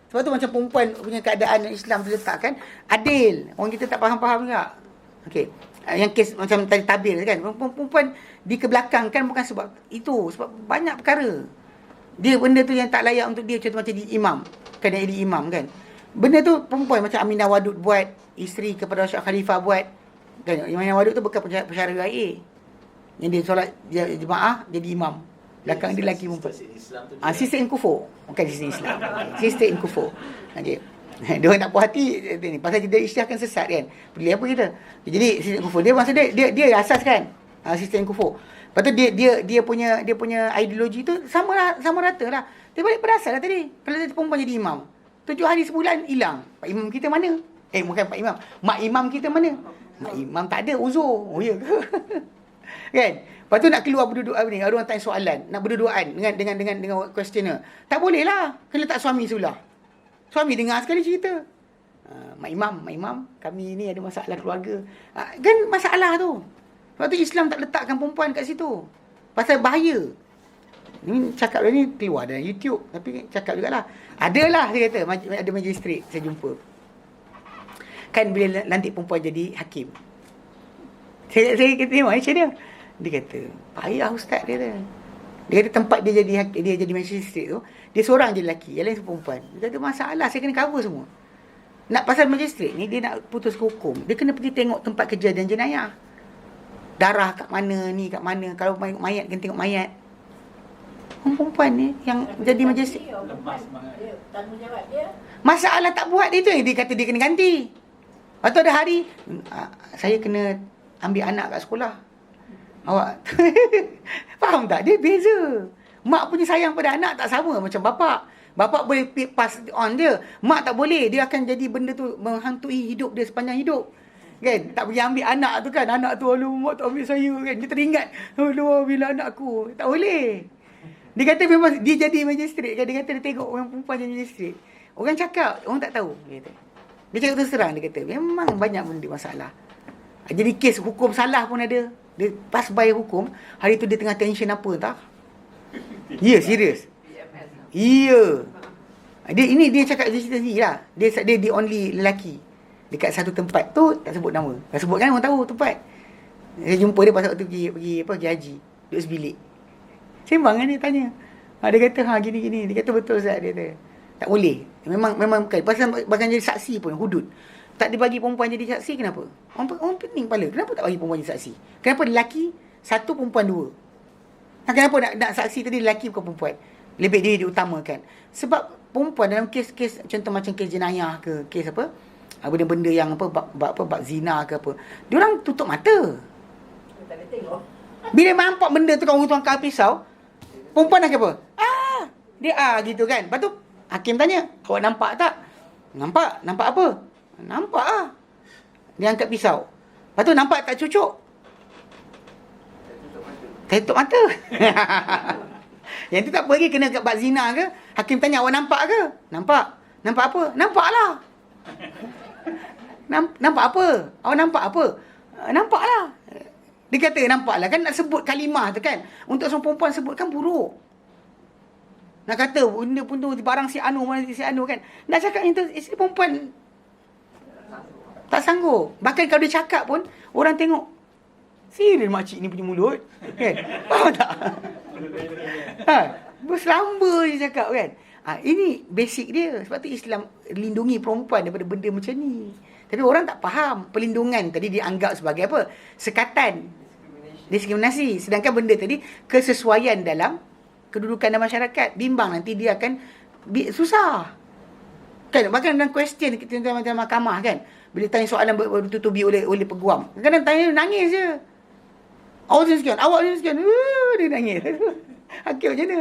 Sebab tu macam perempuan punya keadaan Islam diletakkan adil. Orang kita tak faham-faham juga. Okey. Yang kes macam tadi tabir kan. Perempuan dikebelakangkan bukan sebab itu. Sebab banyak perkara. Dia benda tu yang tak layak untuk dia. Contoh macam di imam. Kan dia di imam kan. Benda tu perempuan macam Aminah Wadud buat. Isteri kepada Syekh Khalifah buat. Kan Aminah Wadud tu bukan pensyarah UIA. Yang dia solat jemaah jadi imam. Belakang dia lelaki perempuan. Sister in Kufur. Bukan sister Islam. Sister in Kufur. Okay. Dia orang tak puas hati ni. Pasal kita isytiharkan sesat kan. Pilih apa kita. Jadi sister in Kufur. Dia maksud dia asaskan sister in Kufur. Lepas tu dia punya ideologi tu sama rata lah. Dia balik pada asal lah tadi. Kalau dia perempuan jadi imam. 7 hari sebulan hilang. Pak imam kita mana? Bukan pak imam. Mak imam kita mana? Mak imam tak ada uzur. Oh ya ke? Kan? Lepas tu nak keluar berduduk ni, ada orang tanya soalan, nak berdudukan dengan questioner. Tak boleh lah. Kena letak suami sebelah. Suami dengar sekali cerita. Mak imam, kami ni ada masalah keluarga. Kan masalah tu. Sebab tu Islam tak letakkan perempuan kat situ. Pasal bahaya. Ni cakap ni keluar dalam YouTube, tapi cakap jugalah. Adalah dia kata, ada magistrate saya jumpa. Kan bila lantik perempuan jadi hakim. Saya kata tengok macam dia. Dia kata, payah ustaz dia tu. Dia kata tempat dia jadi magistrate tu, dia seorang je lelaki, yang lain perempuan. Dia kata masalah, saya kena cover semua. Nak pasal magistrate ni, dia nak putus hukum. Dia kena pergi tengok tempat kejadian jenayah. Darah kat mana ni, kat mana. Kalau mayat, kena tengok mayat. Perempuan ni yang jadi magistrate. Tanggungjawab dia. Masalah tak buat dia tu yang dia kata dia kena ganti. Lepas tu ada hari, saya kena ambil anak kat sekolah. Awak faham tak? Dia beza. Mak punya sayang pada anak tak sama macam bapak. Bapak boleh pass on dia. Mak tak boleh. Dia akan jadi benda tu menghantui hidup dia sepanjang hidup. Kan? Tak pergi ambil anak tu kan. Anak tu, aduh mak tak ambil saya kan. Dia teringat, aduh bila anak aku. Tak boleh. Dia kata memang dia jadi magistrate kan. Dia kata dia tengok orang perempuan jadi magistrate. Orang cakap, orang tak tahu. Dia cakap terus terang. Dia kata memang banyak benda masalah. Jadi kes hukum salah pun ada. Dia pas bayar hukum, hari tu dia tengah tension apa tak? Ya, serius. Ya. Dia cakap dia cerita sendiri lah. Dia the only lelaki dekat satu tempat tu, tak sebut nama. Tak sebut kan orang tahu tempat. Saya jumpa dia pasal waktu pergi haji. Duduk sebilik. Sembang kan dia tanya. Dia kata gini-gini. Dia kata betul Ustaz dia kata. Tak boleh. Memang bukan. Pasal bahkan jadi saksi pun hudud. Tak dibagi perempuan jadi saksi, kenapa? Orang pening kepala. Kenapa tak bagi perempuan jadi saksi? Kenapa lelaki satu, perempuan dua? Kenapa nak saksi tadi lelaki bukan perempuan? Lebih dia diutamakan. Sebab perempuan dalam kes-kes, contoh macam kes jenayah ke, kes apa? Benda-benda yang bab zina ke apa. Diorang tutup mata. Tak boleh tengok. Bila nampak benda tu, orang tuang kau pisau, perempuan nak apa? Dia gitu kan. Lepas tu, Hakim tanya, awak nampak tak? Nampak. Nampak apa? Nampak lah. Dia angkat pisau. Lepas tu nampak tak cucuk? Saya tutup mata. Yang tu tak apa lagi, kena kat bab zina ke? Hakim tanya, awak nampak ke? Nampak. Nampak apa? Nampak lah. Nampak apa? Awak nampak apa? Nampak lah. Dia kata nampak lah. Kan nak sebut kalimah tu kan. Untuk seorang perempuan sebutkan buruk. Nak kata benda pun tu barang si Anu, mana si Anu kan. Nak cakap itu isteri perempuan tak sanggup. Bahkan kalau dia cakap pun orang tengok, serius makcik ni punya mulut kan. Faham tak? Berselamba dia cakap kan. Ini basic dia. Sebab tu Islam lindungi perempuan daripada benda macam ni. Tapi orang tak faham. Perlindungan tadi dianggap sebagai apa? Sekatan. Diskriminasi. Sedangkan benda tadi kesesuaian dalam kedudukan dalam masyarakat. Bimbang nanti dia akan susah. Kan? Bahkan dalam question kita dalam mahkamah kan. Bila tanya soalan bertutubi oleh peguam. Kadang-kadang tanya nangis je. Awak macam sekian. Awak macam sekian. Dia nangis. Hakim macam mana?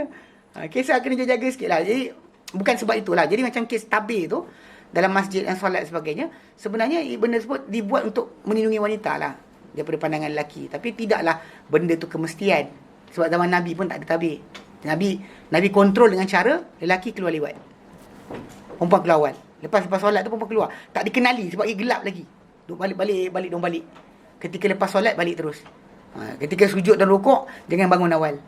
Kisah kena jaga sikit lah. Jadi bukan sebab itulah. Jadi macam kes tabir tu dalam masjid dan solat sebagainya, sebenarnya benda tersebut dibuat untuk melindungi wanita lah daripada pandangan lelaki. Tapi tidaklah benda tu kemestian. Sebab zaman Nabi pun tak ada tabir. Nabi kontrol dengan cara lelaki keluar lewat, perempuan keluar awal. Lepas solat tu perempuan keluar. Tak dikenali sebab ia gelap lagi. Duk balik. Ketika lepas solat balik terus. Ketika sujud dan rukuk jangan bangun awal.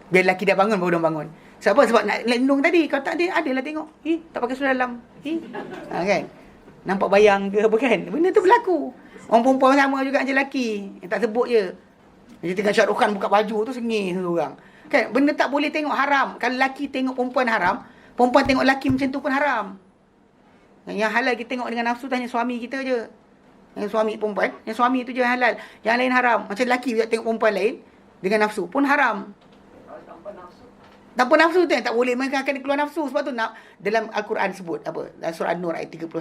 Biar lelaki dah bangun baru dia bangun. Sebab apa? Sebab nak lindung tadi. Kalau tak ada, adalah tengok. Tak pakai seluar dalam. Kan? Nampak bayang ke apa kan? Benda tu berlaku. Orang perempuan sama juga macam lelaki. Yang tak sebut je. Dia tengah Shah Rukh Khan buka baju tu sengih orang. Kan? Benda tak boleh tengok haram. Kalau lelaki tengok perempuan haram, perempuan tengok lelaki macam tu pun haram. Yang halal kita tengok dengan nafsu tanya suami kita je. Yang suami perempuan, yang suami tu je yang halal. Yang lain haram. Macam lelaki juga tengok perempuan lain dengan nafsu pun haram. Tanpa nafsu tu yang tak boleh, mereka akan keluar nafsu. Sebab tu dalam Al-Quran sebut apa? Dalam surah An-Nur ayat 31.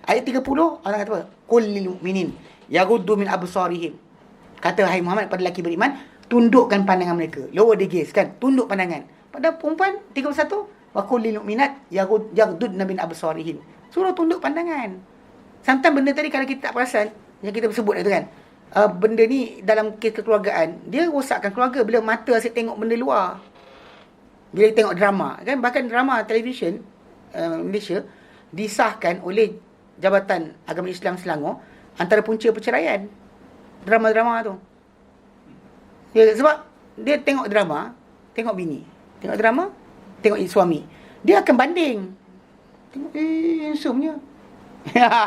Ayat 30 Allah kata apa? Qul lil mu'minin yaghuddu min absarihim. Kata hai Muhammad pada lelaki beriman, tundukkan pandangan mereka. Lower the gaze kan, tunduk pandangan. Pada perempuan 31 wa qul lil mu'minat yaghudduna min absarihim. Suruh tunduk pandangan. Sometimes benda tadi kalau kita tak perasan, yang kita sebut itu kan, benda ni dalam kes kekeluargaan, dia rosakkan keluarga bila mata asyik tengok benda luar. Bila tengok drama kan, bahkan drama televisyen Malaysia disahkan oleh Jabatan Agama Islam Selangor antara punca perceraian. Drama-drama tu. Ya, sebab dia tengok drama, tengok bini, tengok drama, tengok suami. Dia akan banding. Tengok handsome-nya.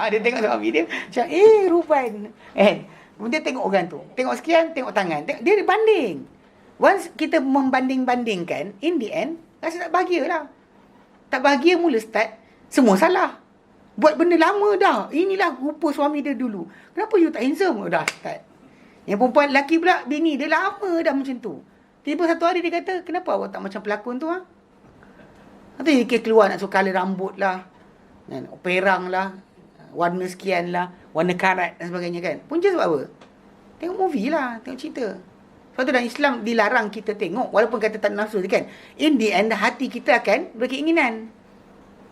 Dia tengok suami dia macam rupan. Dia tengok orang tu. Tengok sekian, tengok tangan. Dia banding. Once kita membanding-bandingkan, in the end, rasa tak bahagia lah. Tak bahagia mula start, semua salah. Buat benda lama dah. Inilah rupa suami dia dulu. Kenapa you tak handsome? Dah start. Yang perempuan, lelaki pula, bini dia lama dah macam tu. Tiba satu hari dia kata, kenapa awak tak macam pelakon tu? Atau dia keluar nak suka colour rambut lah, perang lah, warna sekian lah, warna karat dan sebagainya kan. Punca sebab apa? Tengok movie lah, tengok cerita. Sebab tu dalam Islam dilarang kita tengok, walaupun kata tak nafsu kan. In the end, hati kita akan berkeinginan.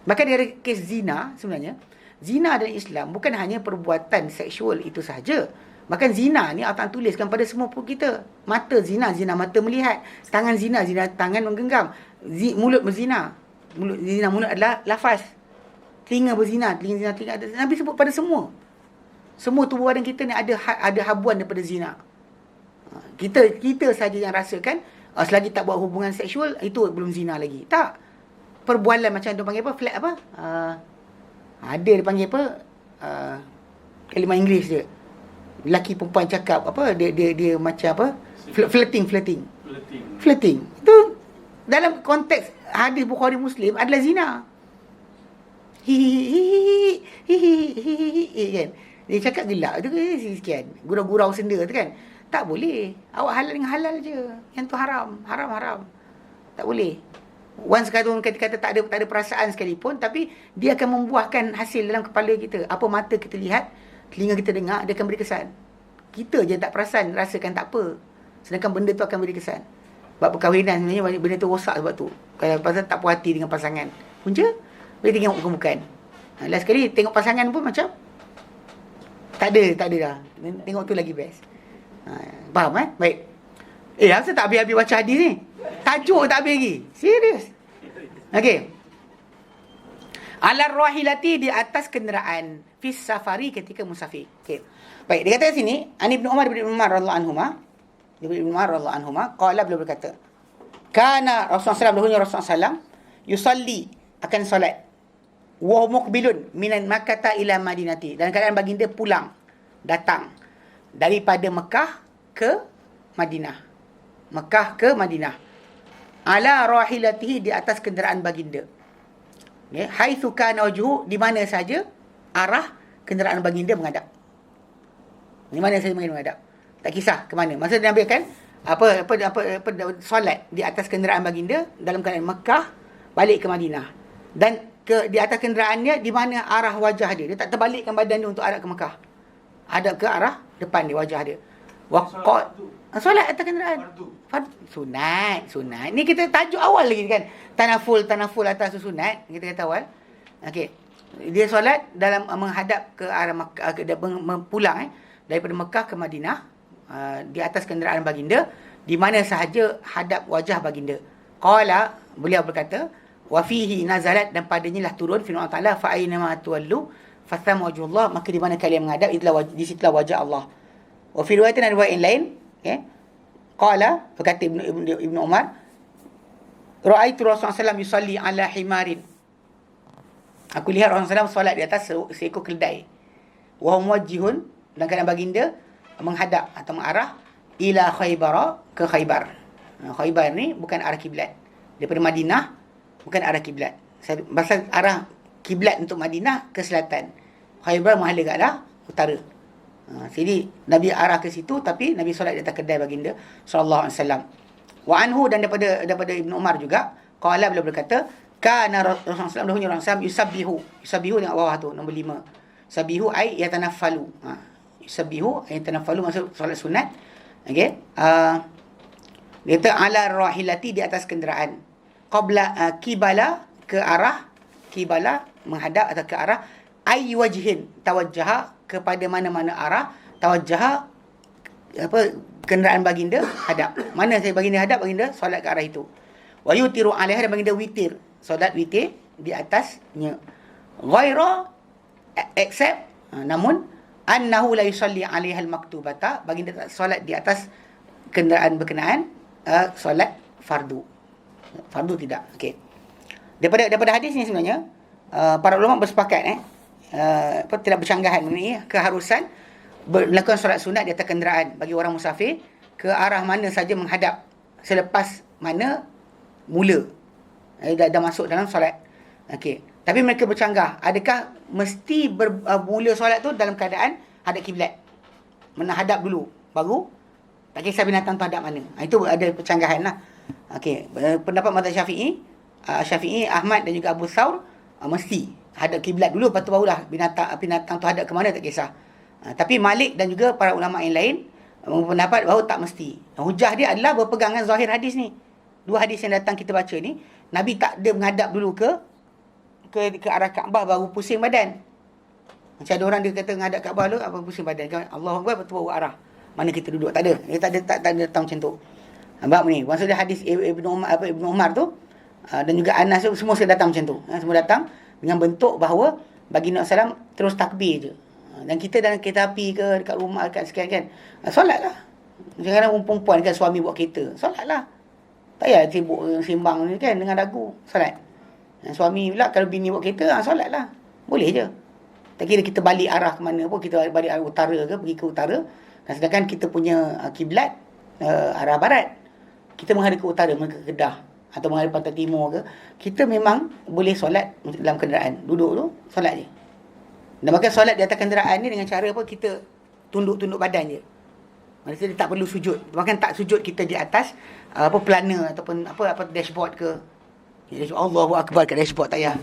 Bahkan dari kes zina sebenarnya, zina dalam Islam bukan hanya perbuatan seksual itu sahaja. Bahkan zina ni Allah tuliskan pada semua perut kita. Mata zina, zina mata melihat. Tangan zina, zina tangan menggenggam. Mulut berzina. Mulut adalah lafaz. Telinga berzina, telinga zina. Nabi sebut pada semua. Semua tubuh badan kita ni ada habuan daripada zina. Kita saja yang rasakan selagi tak buat hubungan seksual itu belum zina lagi. Tak. Perbualan macam tu panggil apa? Flat apa? Ada dia panggil apa? Kalimah Inggeris dia. Lelaki perempuan cakap apa? Dia macam apa? Flirting. Itu dalam konteks hadis Bukhari Muslim adalah zina. Kan? Dia cakap gelak tu sekian. Gurau-gurau senda tu kan. Tak boleh. Awak halal dengan halal je. Yang tu haram. Haram. Tak boleh. Once kata tak ada perasaan sekalipun, tapi dia akan membuahkan hasil dalam kepala kita. Apa mata kita lihat, telinga kita dengar, dia akan beri kesan. Kita je tak perasan, rasakan tak apa. Sedangkan benda tu akan beri kesan. Bab perkahwinan sebenarnya benda tu rosak sebab tu. Kalau pasal tak puas hati dengan pasangan. Punca boleh tengok bukan-bukan. Last sekali tengok pasangan pun macam tak ada dah. Tengok tu lagi best. Faham Baik. Asal tak habis-habis baca hadis ni? Tajuk tak habis lagi. Serius. Okey. Alar rahilati, di atas kenderaan, fis safari, ketika musafir. Okey. Baik, dia kata kat sini, Ibnu Umar radhiyallahu anhuma, qala, beliau berkata, kana Rasulullah SAW yusalli, akan solat, wa muqbilun minan Makkah ila Madinati, dalam keadaan baginda pulang, datang daripada Mekah ke Madinah. Mekah ke Madinah. Ala rahilatihi, di atas kenderaan baginda. Okay. Haitsu kana wajhu, di mana saja arah kenderaan baginda menghadap. Di mana saja baginda menghadap. Tak kisah ke mana. Maksud Nabi akan apa solat di atas kenderaan baginda dalam keadaan Mekah balik ke Madinah. Dan di atas kenderaannya di mana arah wajah dia. Dia tak terbalikkan badan dia untuk arah ke Mekah. Hadap ke arah depan dia, wajah dia. Solat atas kenderaan. Sunat. Ni kita tajuk awal lagi kan. Tanaful atas sunat. Kita kata awal. Okey. Dia solat dalam menghadap ke arah Mekah, pulang daripada Mekah ke Madinah, di atas kenderaan baginda, di mana sahaja hadap wajah baginda. Qala, beliau berkata, wa fihi nazalat, dan padanya lah turun firman Allah Taala, fa aina ma tuwallu fathama wajhullah, maka di mana kalian menghadap di situlah wajah Allah. Wa fi riwayatin, riwayat lain, okey. Qala, berkata Ibnu Umar, ra'aitu Rasulullah SAW yusalli ala himarin. Aku lihat Rasulullah SAW solat di atas seekor keledai. Wa muwajjihun, dan keadaan baginda menghadap atau mengarah ila Khaybar, ke Khaybar. Khaybar ni bukan arah kiblat. Daripada Madinah bukan arah kiblat. Pasal arah kiblat untuk Madinah ke selatan. Khaybar menghadap ke arah utara. Jadi Nabi arah ke situ, tapi Nabi solat di atas kedai baginda sallallahu alaihi wasallam. Wa anhu, dan daripada Ibnu Umar juga, qala, beliau berkata, kana Rasulullah SAW yusabbihu dengan bawah tu nombor 5. Sabihu ay yatanaffalu. Sabihu ay yatanaffalu, maksud solat sunat. Okey. Dia kata ala rahilati, di atas kenderaan. Qabla kibala, ke arah kibala, menghadap atau ke arah, ay wajhin, tawajjaha, kepada mana-mana arah, tawajjaha, kenderaan baginda hadap. Mana saya baginda hadap, baginda solat ke arah itu. Wa yutiru alaiha, dan baginda witir, solat witir di atasnya. Ghaira, except, namun annahu la yusalli 'alaiha al-maktubata, baginda tak solat di atas kenderaan berkenaan solat fardu. Fardu tidak. Okey. Daripada hadis ni sebenarnya para ulama bersepakat tidak bercanggahan mengenai keharusan melakukan solat sunat di atas kenderaan bagi orang musafir ke arah mana saja menghadap selepas mana mula dah masuk dalam solat. Okey. Tapi mereka bercanggah, adakah mesti bermula solat tu dalam keadaan hadap kiblat? Menghadap dulu baru, tak kisah binatang tu hadap mana. Itu ada percanggahan lah. Okey, pendapat mazhab Syafi'i, Ahmad dan juga Abu Thawr, mesti hadap kiblat dulu, lepas tu barulah binatang tu hadap ke mana, tak kisah. Tapi Malik dan juga para ulama yang lain berpendapat bahawa tak mesti. Hujah dia adalah berpegang dengan zahir hadis ni. Dua hadis yang datang kita baca ni, Nabi tak ada menghadap dulu ke arah Kaabah baru pusing badan. Macam ada orang dia kata menghadap Kaabah dulu apa pusing badan kan, Allahu Akbar, betul baru arah mana kita duduk. Tak ada. Dia tak ada datang macam tu. Nampak ni? Maksudnya hadis Ibnu Umar tu dan juga Anas tu semua sudah datang macam tu. Semua datang dengan bentuk bahawa baginda SAW terus takbir je. Dan kita dalam kereta api ke dekat rumah dekat sekian kan, solatlah. Jangan perempuan kan suami buat kereta, solatlah. Tak payah sibuk sembang ni kan dengan dagu, solat. Suami pula kalau bini buat kereta, solatlah. Boleh je. Tak kira kita balik arah ke mana pun, kita balik arah utara ke, pergi ke utara. Dan sedangkan kita punya kiblat arah barat. Kita menghadap ke utara, menghadap ke Kedah atau menghadap pantai timur ke, kita memang boleh solat dalam kenderaan. Duduk tu, solat je. Dan bahkan solat di atas kenderaan ni dengan cara apa, kita tunduk-tunduk badan je. Maksudnya dia tak perlu sujud. Bahkan tak sujud kita di atas pelana ataupun apa dashboard ke. Allahu Akbar kat dashboard tak payah.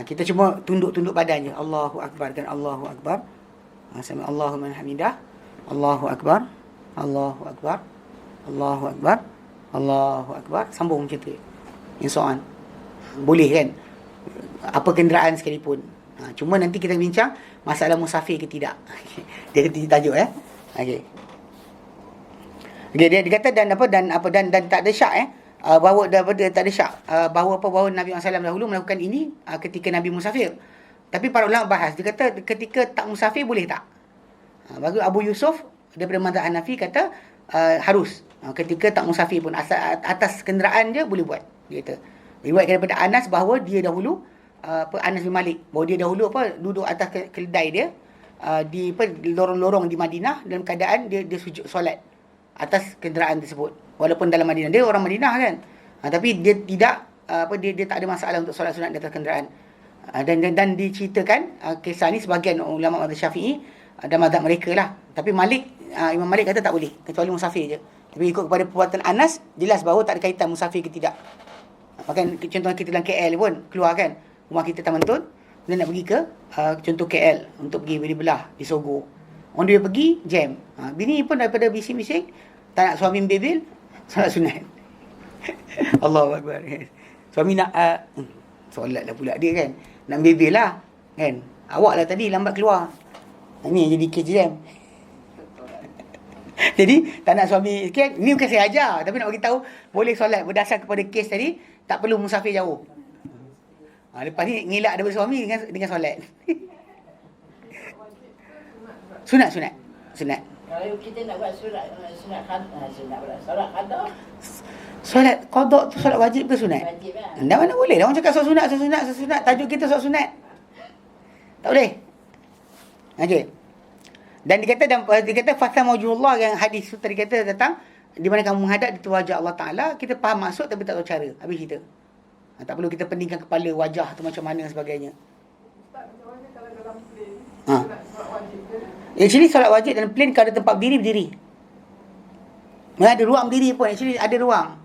Kita cuma tunduk-tunduk badan je. Allahu Akbar dan Allahu Akbar. Sami Allahu man hamidah. Allahu Akbar. Allahu Akbar. Allahu Akbar. Allahu Akbar, sambung macam tu. Yang soal. Boleh kan? Apa kenderaan sekalipun. Cuma nanti kita bincang masalah musafir ke tidak. Dia kata tajuk Okey. Okey, dia kata dan tak ada syak bahawa tak ada syak bahawa Nabi SAW dahulu melakukan ini ketika Nabi musafir. Tapi para ulama bahas, dia kata ketika tak musafir boleh tak? Bagi Abu Yusuf daripada mazhab Hanafi kata harus. Ketika tak musafir pun atas kenderaan dia boleh buat. Dia kata riwayat daripada Anas bahawa dia dahulu Anas bin Malik bahawa dia dahulu duduk atas keledai dia di lorong-lorong di Madinah dalam keadaan dia sujud solat atas kenderaan tersebut walaupun dalam Madinah, dia orang Madinah kan, tapi dia tidak dia tak ada masalah untuk solat sunat di atas kenderaan. Dan diceritakan kisah ni sebahagian ulama mazhab Syafi'i dan mazhab mereka lah, tapi Imam Malik kata tak boleh kecuali musafir je. Tapi ikut kepada perbuatan Anas jelas bahawa tak ada kaitan musafir ke tidak. Bahkan contoh kita dalam KL pun keluar kan, rumah kita Taman Tun, dia nak pergi ke contoh KL untuk pergi beli belah di Sogo. Orang dia pergi jam. Bini pun daripada bising-bising tak nak suami bebel solat sunat. Allahu Akbar. Suami nak solat lah pula dia kan. Nak bebel lah kan. Awak lah tadi lambat keluar. Ini jadi kes jam. Jadi tak nak suami kan. Ni bukan saya ajar, tapi nak bagi tahu boleh solat berdasar kepada kes tadi, tak perlu musafir jauh. Lepas ni ngelak daripada suami dengan solat. Sunat. Kalau kita nak buat solat qada. Solat qada tu solat wajib ke sunat? Wajib lah. Anda mana boleh lah orang cakap solat sunat. Tajuk kita solat sunat. Tak boleh. Okey. Dan dia kata fasa maujullah, yang hadis tu tadi kata tentang di mana kamu menghadap di wajah Allah Taala, kita faham maksud tapi tak tahu cara. Habis kita. Tak perlu kita peningkan kepala wajah tu macam mana sebagainya. Ustaz, macam mana kalau dalam plane nak solat wajib ke? Actually solat wajib dalam plane kalau ada tempat berdiri. Ada ruang berdiri pun, actually ada ruang.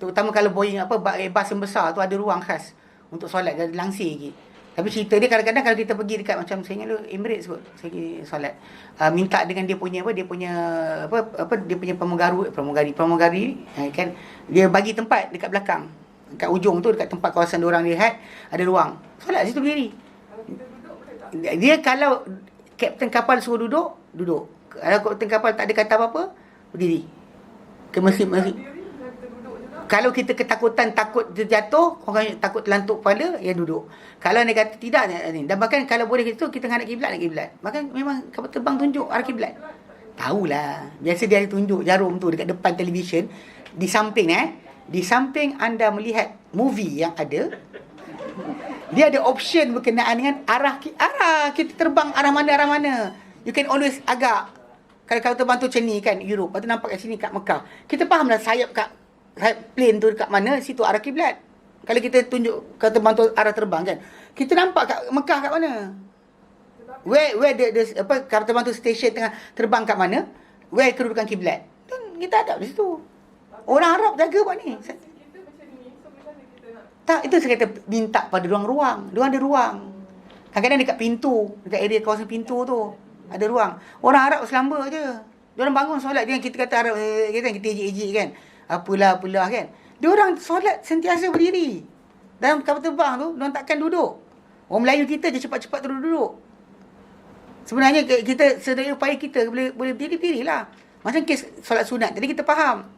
Terutama kalau Boeing bas yang besar tu ada ruang khas untuk solat, ada langsir lagi. Tapi cerita dia kadang-kadang kalau kita pergi dekat macam saya ingat Emirates kot, saya pergi solat. Minta dengan dia punya pramugari kan, dia bagi tempat dekat belakang. Dekat ujung tu, dekat tempat kawasan diorang lihat ada ruang. Solat situ berdiri. Dia kalau kapten kapal suruh duduk. Kalau kapten kapal tak ada kata apa-apa, berdiri. Ke masjid. Kalau kita ketakutan takut terjatuh, orang takut terlantuk kepala, ya duduk. Kalau dia kata tidak, dan bahkan kalau boleh gitu kita nak kiblat. Bahkan memang kapal terbang tunjuk arah kiblat. Tahulah. Biasa dia tunjuk jarum tu dekat depan televisyen, di samping anda melihat movie yang ada, dia ada option berkenaan dengan arah kita terbang arah mana. You can always agak. Kalau terbang tu macam ni kan, Europe, atau nampak kat sini kat Mekah, kita fahamlah sayap plane tu dekat mana, situ arah kiblat. Kalau kita tunjuk kalau terbang tu arah terbang kan, kita nampak kat Mekah kat mana. Where kalau terbang tu station tengah terbang kat mana, where kedudukan kiblat. Kita hadap di situ. Orang Arab jaga buat ni. Tak, itu saya kata minta pada ruang-ruang. Diorang ada ruang. Kadang-kadang dekat pintu, dekat area kawasan pintu tu ada ruang. Orang Arab selamba je. Diorang bangun solat, jangan kita kata Arab kita ejek-ejek kan. Apalah kan. Diorang solat sentiasa berdiri. Dalam kapal terbang tu, diorang takkan duduk. Orang Melayu kita je cepat-cepat terus duduk. Sebenarnya kita sedaya upaya kita boleh berdiri-dirilah. Macam kes solat sunat tadi kita faham.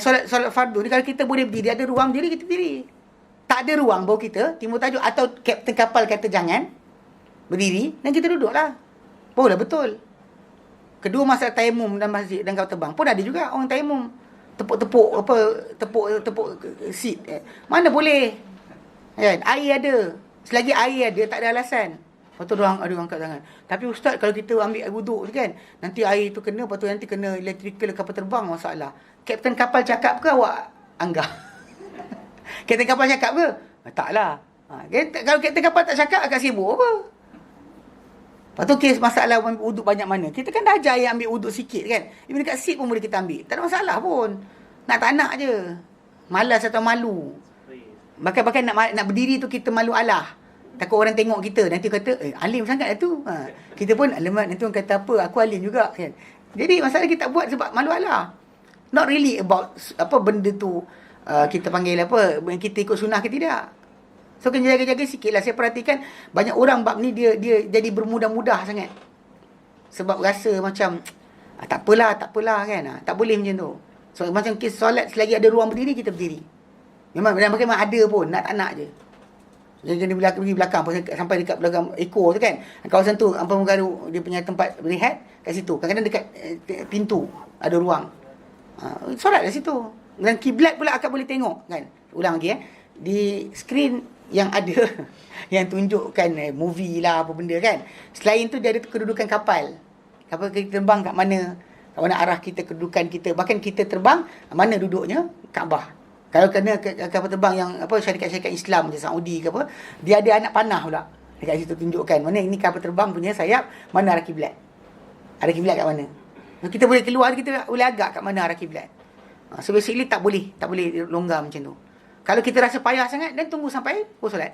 Solat fardu ni kalau kita boleh berdiri, ada ruang diri, kita berdiri. Tak ada ruang baru kita timbul tajuk, atau kapten kapal kata jangan berdiri dan kita duduklah. Barulah betul. Kedua masalah tayammum dan masjid dan kapal terbang pun ada juga orang tayammum. Tepuk seat. Mana boleh. Kan? Air ada. Selagi air ada, tak ada alasan. Lepas tu ada orang angkat tangan. Tapi ustaz, kalau kita ambil air wuduk kan, nanti air tu kena, lepas tu nanti kena electrical kapal terbang, masalah. Kapten kapal cakap ke awak anggap? Kapten kapal cakap ke? Taklah. Kalau kapten kapal tak cakap, agak sibuk apa? Lepas tu kes masalah wuduk banyak mana. Kita kan dah ajar yang ambil wuduk sikit kan. Even dekat seat pun boleh kita ambil. Tak ada masalah pun. Nak tak nak je. Malas atau malu. Bahkan nak berdiri tu kita malu Allah. Takut orang tengok kita. Nanti kata, alim sangat lah tu. Kita pun, alamak, nanti orang kata apa, aku alim juga kan. Jadi masalah kita buat sebab malu Allah. Not really about apa benda tu kita panggil apa, kita ikut sunnah ke tidak. So kena jaga-jaga sikit lah. Saya perhatikan banyak orang bab ni dia jadi bermudah-mudah sangat. Sebab rasa macam tak apalah kan. Tak boleh macam tu. So macam kes solat, selagi ada ruang berdiri, kita berdiri. Memang ada pun, nak tak nak je. Jadi pergi belakang sampai dekat belakang ekor tu kan. Kawasan tu Ampang Garu dia punya tempat berehat kat situ. Kadang-kadang dekat pintu ada ruang. Solat kat situ. Dan kiblat pula akak boleh tengok kan. Ulang lagi di skrin yang ada yang tunjukkan movie lah apa benda kan. Selain tu dia ada kedudukan kapal. Kapal kita terbang kat mana arah kita, kedudukan kita. Bahkan kita terbang mana duduknya Kaabah. Kalau kena kapal terbang yang apa syarikat-syarikat Islam macam Saudi ke apa, dia ada anak panah pula. Dekat situ tunjukkan mana ini kapal terbang punya sayap, mana arah kiblat. Arah kiblat kat mana. Kita boleh keluar, kita boleh agak kat mana arah kiblat. So basically tak boleh longgar macam tu. Kalau kita rasa payah sangat, dan tunggu sampai solat.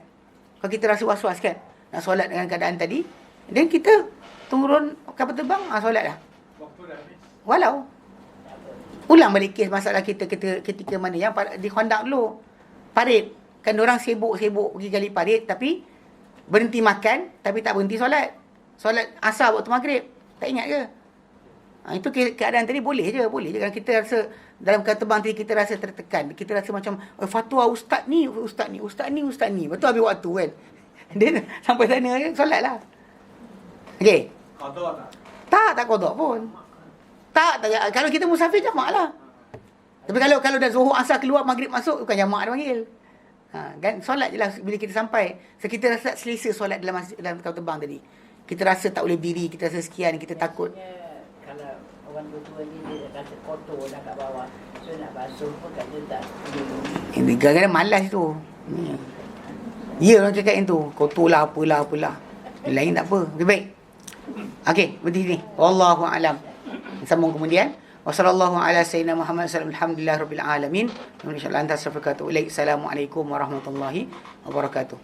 Kalau kita rasa was-was kan nak solat dengan keadaan tadi, dan kita turun kapal terbang, solat dah. Waktu dah habis. Walau ulang balik kes masalah kita ketika mana yang di kondak dulu parit kan, orang sibuk pergi gali parit tapi berhenti makan tapi tak berhenti solat asar waktu maghrib, tak ingat ke? Itu keadaan tadi boleh je kalau kita rasa dalam kapal terbang tadi kita rasa tertekan, kita rasa macam fatwa ustaz ni betul habis waktu kan. Dia sampai sana solat lah. Okey, Qada tak? tak qada pun. Tak, kalau kita musafir jamak lah. Tapi kalau dah zuhur asar keluar, maghrib masuk, bukan jamak dia panggil. Kan solat je lah bila kita sampai. So kita rasa selesa solat dalam kapal terbang tadi. Kita rasa tak boleh berdiri, kita rasa sekian, kita takut. Kalau orang tua ni dia rasa kotor dah kat bawah, so nak basuh pun kat dia tak. Ini kadang-kadang malas tu. Ya, orang cakap yang tu, kotor lah apalah. Lain tak apa. Lebih baik. Okey, berhenti ni. Wallahu a'lam. Sambung kemudian. Wassallallahu ala sayyidina Muhammad sallallahu alhamdulillah rabbil alamin. Insyaallah anta astaghfiruka wa atubu ilaik. Assalamualaikum warahmatullahi wabarakatuh.